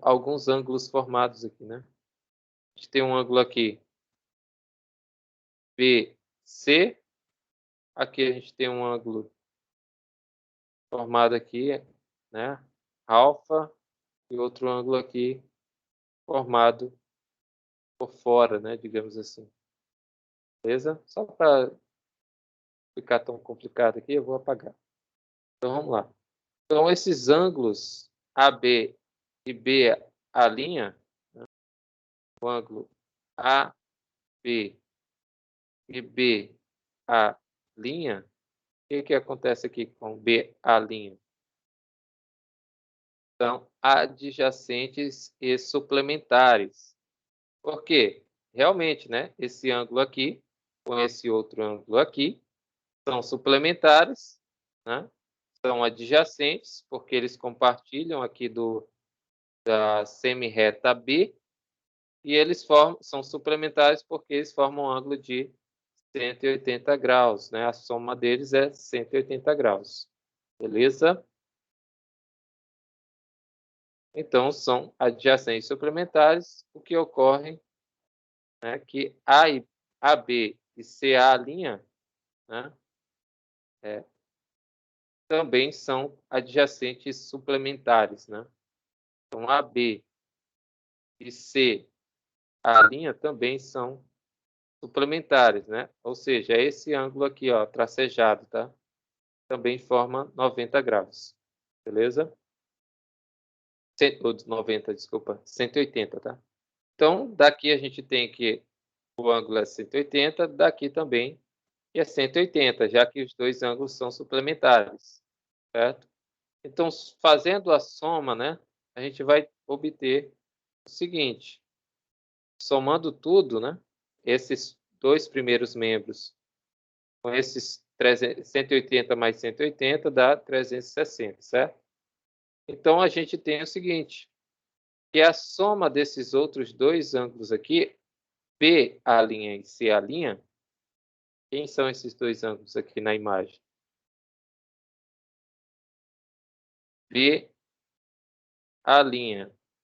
alguns ângulos formados aqui, né? A gente tem um ângulo aqui BC, aqui a gente tem um ângulo formado aqui, né? Alfa, e outro ângulo aqui formado por fora, né? Digamos assim. Beleza? Só para ficar tão complicado aqui, eu vou apagar. Então, vamos lá. Então, esses ângulos AB e BA', né? O ângulo AB e BA', o que acontece aqui com BA'? São adjacentes e suplementares. Por quê? Realmente, né? Esse ângulo aqui com esse outro ângulo aqui são suplementares, né? São adjacentes, porque eles compartilham aqui da semi-reta B, e eles são suplementares porque eles formam um ângulo de 180 graus, né? A soma deles é 180 graus. Beleza? Então, são adjacentes suplementares, o que ocorre é que AB e CA', né? Também são adjacentes suplementares, né? Então, AB e CA' também são suplementares, né? Ou seja, é esse ângulo aqui, ó, tracejado, tá? Também forma 90 graus, beleza? 90, desculpa, 180, tá? Então, daqui a gente tem que o ângulo é 180, daqui também é 180, já que os dois ângulos são suplementares, certo? Então, fazendo a soma, né, a gente vai obter o seguinte, somando tudo, né, esses dois primeiros membros com esses 180 mais 180 dá 360, certo? Então, a gente tem o seguinte, que a soma desses outros dois ângulos aqui, BA' e CA', quem são esses dois ângulos aqui na imagem? BA',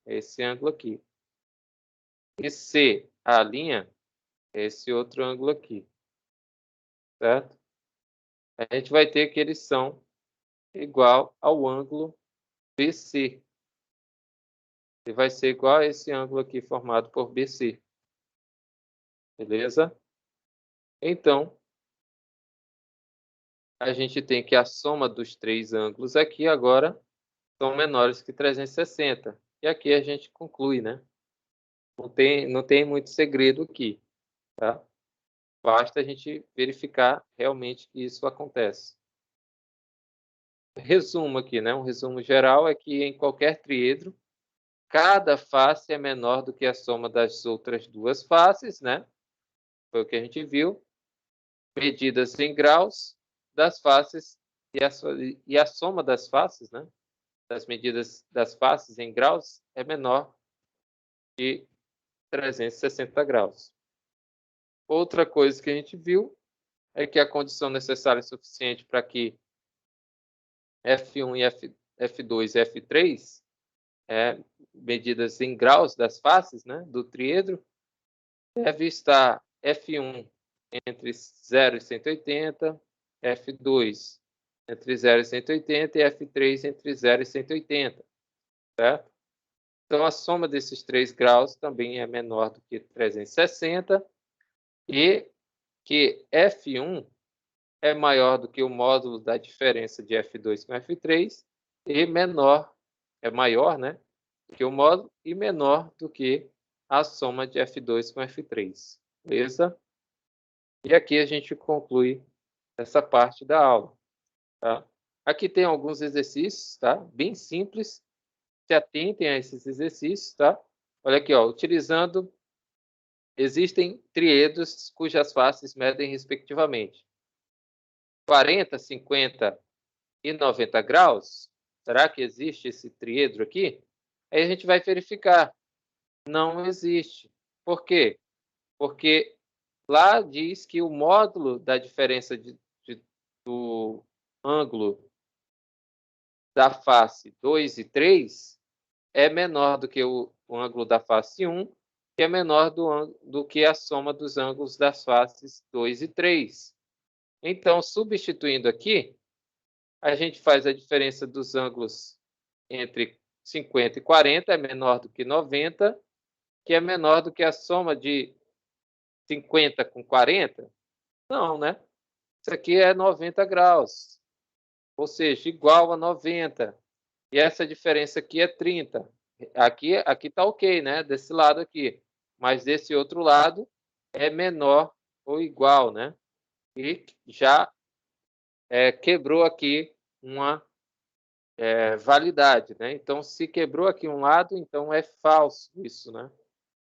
esse ângulo aqui. E CA', esse outro ângulo aqui. Certo? A gente vai ter que eles são igual ao ângulo BC. Ele vai ser igual a esse ângulo aqui formado por BC. Beleza? Então, a gente tem que a soma dos três ângulos aqui agora são menores que 360. E aqui a gente conclui, né? Não tem muito segredo aqui, tá? Basta a gente verificar realmente que isso acontece. Resumo aqui, né? Um resumo geral é que em qualquer triedro, cada face é menor do que a soma das outras duas faces, né? Foi o que a gente viu. Medidas em graus das faces e a soma das faces, né? Das medidas das faces em graus é menor que 360 graus. Outra coisa que a gente viu é que a condição necessária e suficiente para que F1 e F2 e F3, medidas em graus das faces, né, do triedro, deve estar F1 entre 0 e 180, F2 entre 0 e 180 e F3 entre 0 e 180, certo? Então, a soma desses 3 graus também é menor do que 360 e que F1 é maior do que o módulo da diferença de F2 com F3 e é maior, né, do que o módulo e menor do que a soma de F2 com F3. Beleza? E aqui a gente conclui essa parte da aula. Tá? Aqui tem alguns exercícios, tá? Bem simples. Se atentem a esses exercícios, tá? Olha aqui, ó, utilizando... Existem triedros cujas faces medem respectivamente 40, 50 e 90 graus. Será que existe esse triedro aqui? Aí a gente vai verificar. Não existe. Por quê? Porque lá diz que o módulo da diferença do ângulo da face 2 e 3 é menor do que o ângulo da face 1, que é menor do que a soma dos ângulos das faces 2 e 3. Então, substituindo aqui, a gente faz a diferença dos ângulos entre 50 e 40, é menor do que 90, que é menor do que a soma de 50 com 40? Não, né? Isso aqui é 90 graus, ou seja, igual a 90. E essa diferença aqui é 30. Aqui está ok, né? Desse lado aqui. Mas desse outro lado é menor ou igual, né? E já quebrou aqui uma validade, né? Então, se quebrou aqui um lado, então é falso isso, né?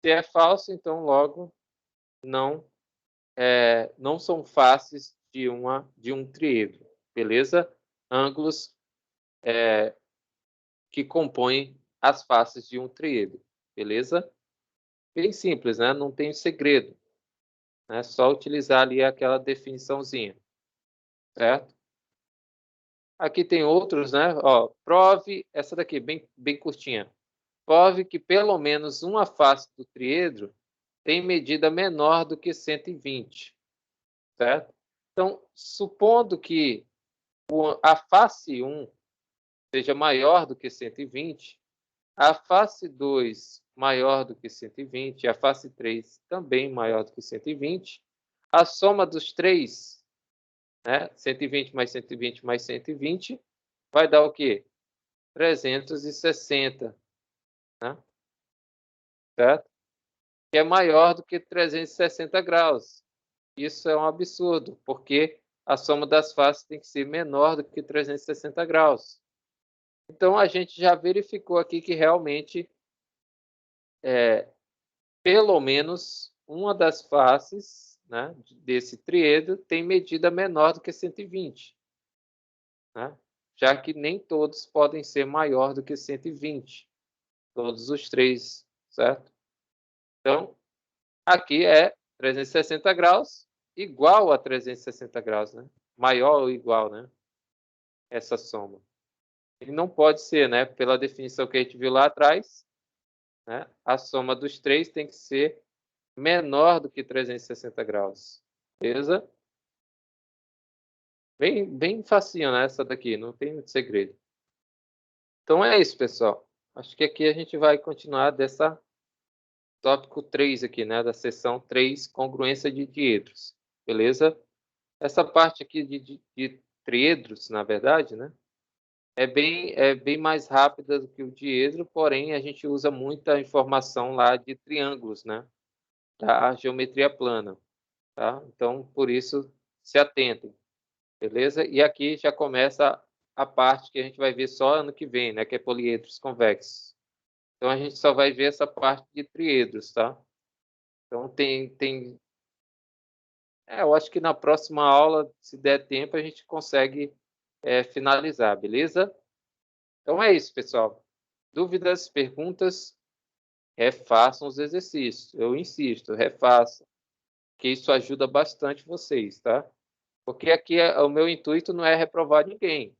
Se é falso, então logo não são faces de um triedro, beleza? Ângulos que compõem as faces de um triedro, beleza? Bem simples, né? Não tem segredo. É só utilizar ali aquela definiçãozinha, certo? Aqui tem outros, né? Ó, prove, essa daqui, bem curtinha. Prove que pelo menos uma face do triedro tem medida menor do que 120, certo? Então, supondo que a face 1 seja maior do que 120, a face 2 maior do que 120, a face 3 também maior do que 120, a soma dos três, né, 120 mais 120 mais 120, vai dar o quê? 360, né? Certo? Que é maior do que 360 graus. Isso é um absurdo, porque a soma das faces tem que ser menor do que 360 graus. Então, a gente já verificou aqui que realmente, pelo menos uma das faces, né, desse triedro tem medida menor do que 120. Né? Já que nem todos podem ser maior do que 120. Todos os três, certo? Então, aqui é 360 graus igual a 360 graus, né? Maior ou igual, né? Essa soma. Ele não pode ser, né? Pela definição que a gente viu lá atrás, né? A soma dos três tem que ser menor do que 360 graus. Beleza? Bem facinho, né? Essa daqui, não tem muito segredo. Então é isso, pessoal. Acho que aqui a gente vai continuar dessa tópico 3 aqui, né? Da seção 3, congruência de diedros. Beleza? Essa parte aqui de triedros, na verdade, né? É bem mais rápida do que o diedro, porém a gente usa muita informação lá de triângulos, né? Da geometria plana, tá? Então, por isso, se atentem, beleza? E aqui já começa a parte que a gente vai ver só ano que vem, né? Que é poliedros convexos. Então, a gente só vai ver essa parte de triedros, tá? Então, eu acho que na próxima aula, se der tempo, a gente consegue finalizar, beleza? Então é isso, pessoal. Dúvidas, perguntas, refaçam os exercícios. Eu insisto, refaçam, que isso ajuda bastante vocês, tá? Porque aqui o meu intuito não é reprovar ninguém,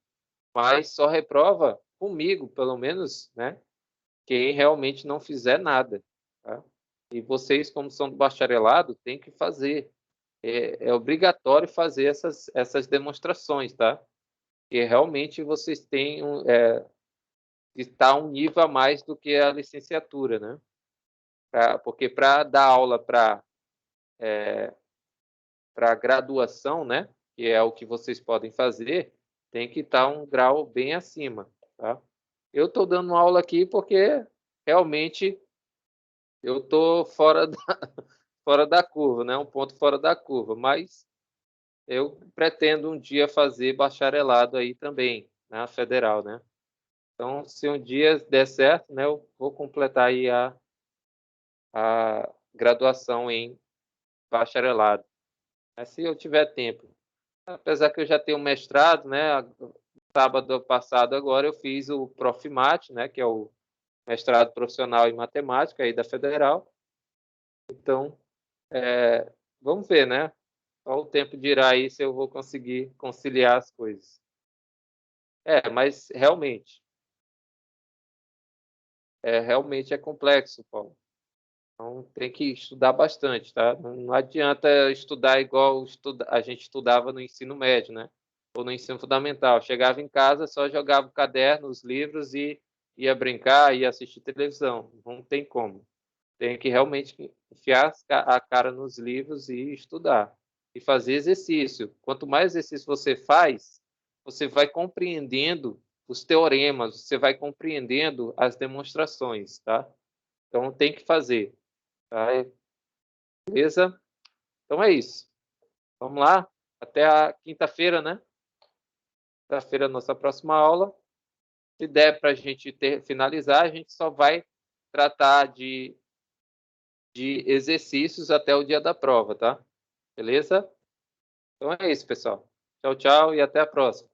mas só reprova comigo, pelo menos, né? Quem realmente não fizer nada, tá? E vocês, como são do bacharelado, têm que fazer. É obrigatório fazer essas demonstrações, tá? E realmente vocês têm estar um nível a mais do que a licenciatura, né? Porque para dar aula para graduação, né? Que é o que vocês podem fazer, tem que estar um grau bem acima, tá? Eu estou dando aula aqui porque realmente eu estou fora da curva, né? Um ponto fora da curva, mas eu pretendo um dia fazer bacharelado aí também, na federal, né? Então, se um dia der certo, né, eu vou completar aí a graduação em bacharelado, mas se eu tiver tempo. Apesar que eu já tenho mestrado, né? Sábado passado agora eu fiz o Profimat, né? Que é o mestrado profissional em matemática aí da Federal. Então, vamos ver, né? Só o tempo dirá aí se eu vou conseguir conciliar as coisas. Mas realmente é complexo, Paulo. Então tem que estudar bastante, tá? Não adianta estudar igual a gente estudava no ensino médio, né? Ou no ensino fundamental. Chegava em casa, só jogava o caderno, os livros e ia brincar, ia assistir televisão. Não tem como. Tem que realmente enfiar a cara nos livros e estudar. E fazer exercício. Quanto mais exercício você faz, você vai compreendendo os teoremas, você vai compreendendo as demonstrações, tá? Então tem que fazer, tá? Beleza? Então é isso. Vamos lá. Até a quinta-feira, né? Quinta-feira, a nossa próxima aula. Se der para a gente finalizar, a gente só vai tratar de exercícios até o dia da prova, tá? Beleza? Então é isso, pessoal. Tchau, tchau e até a próxima.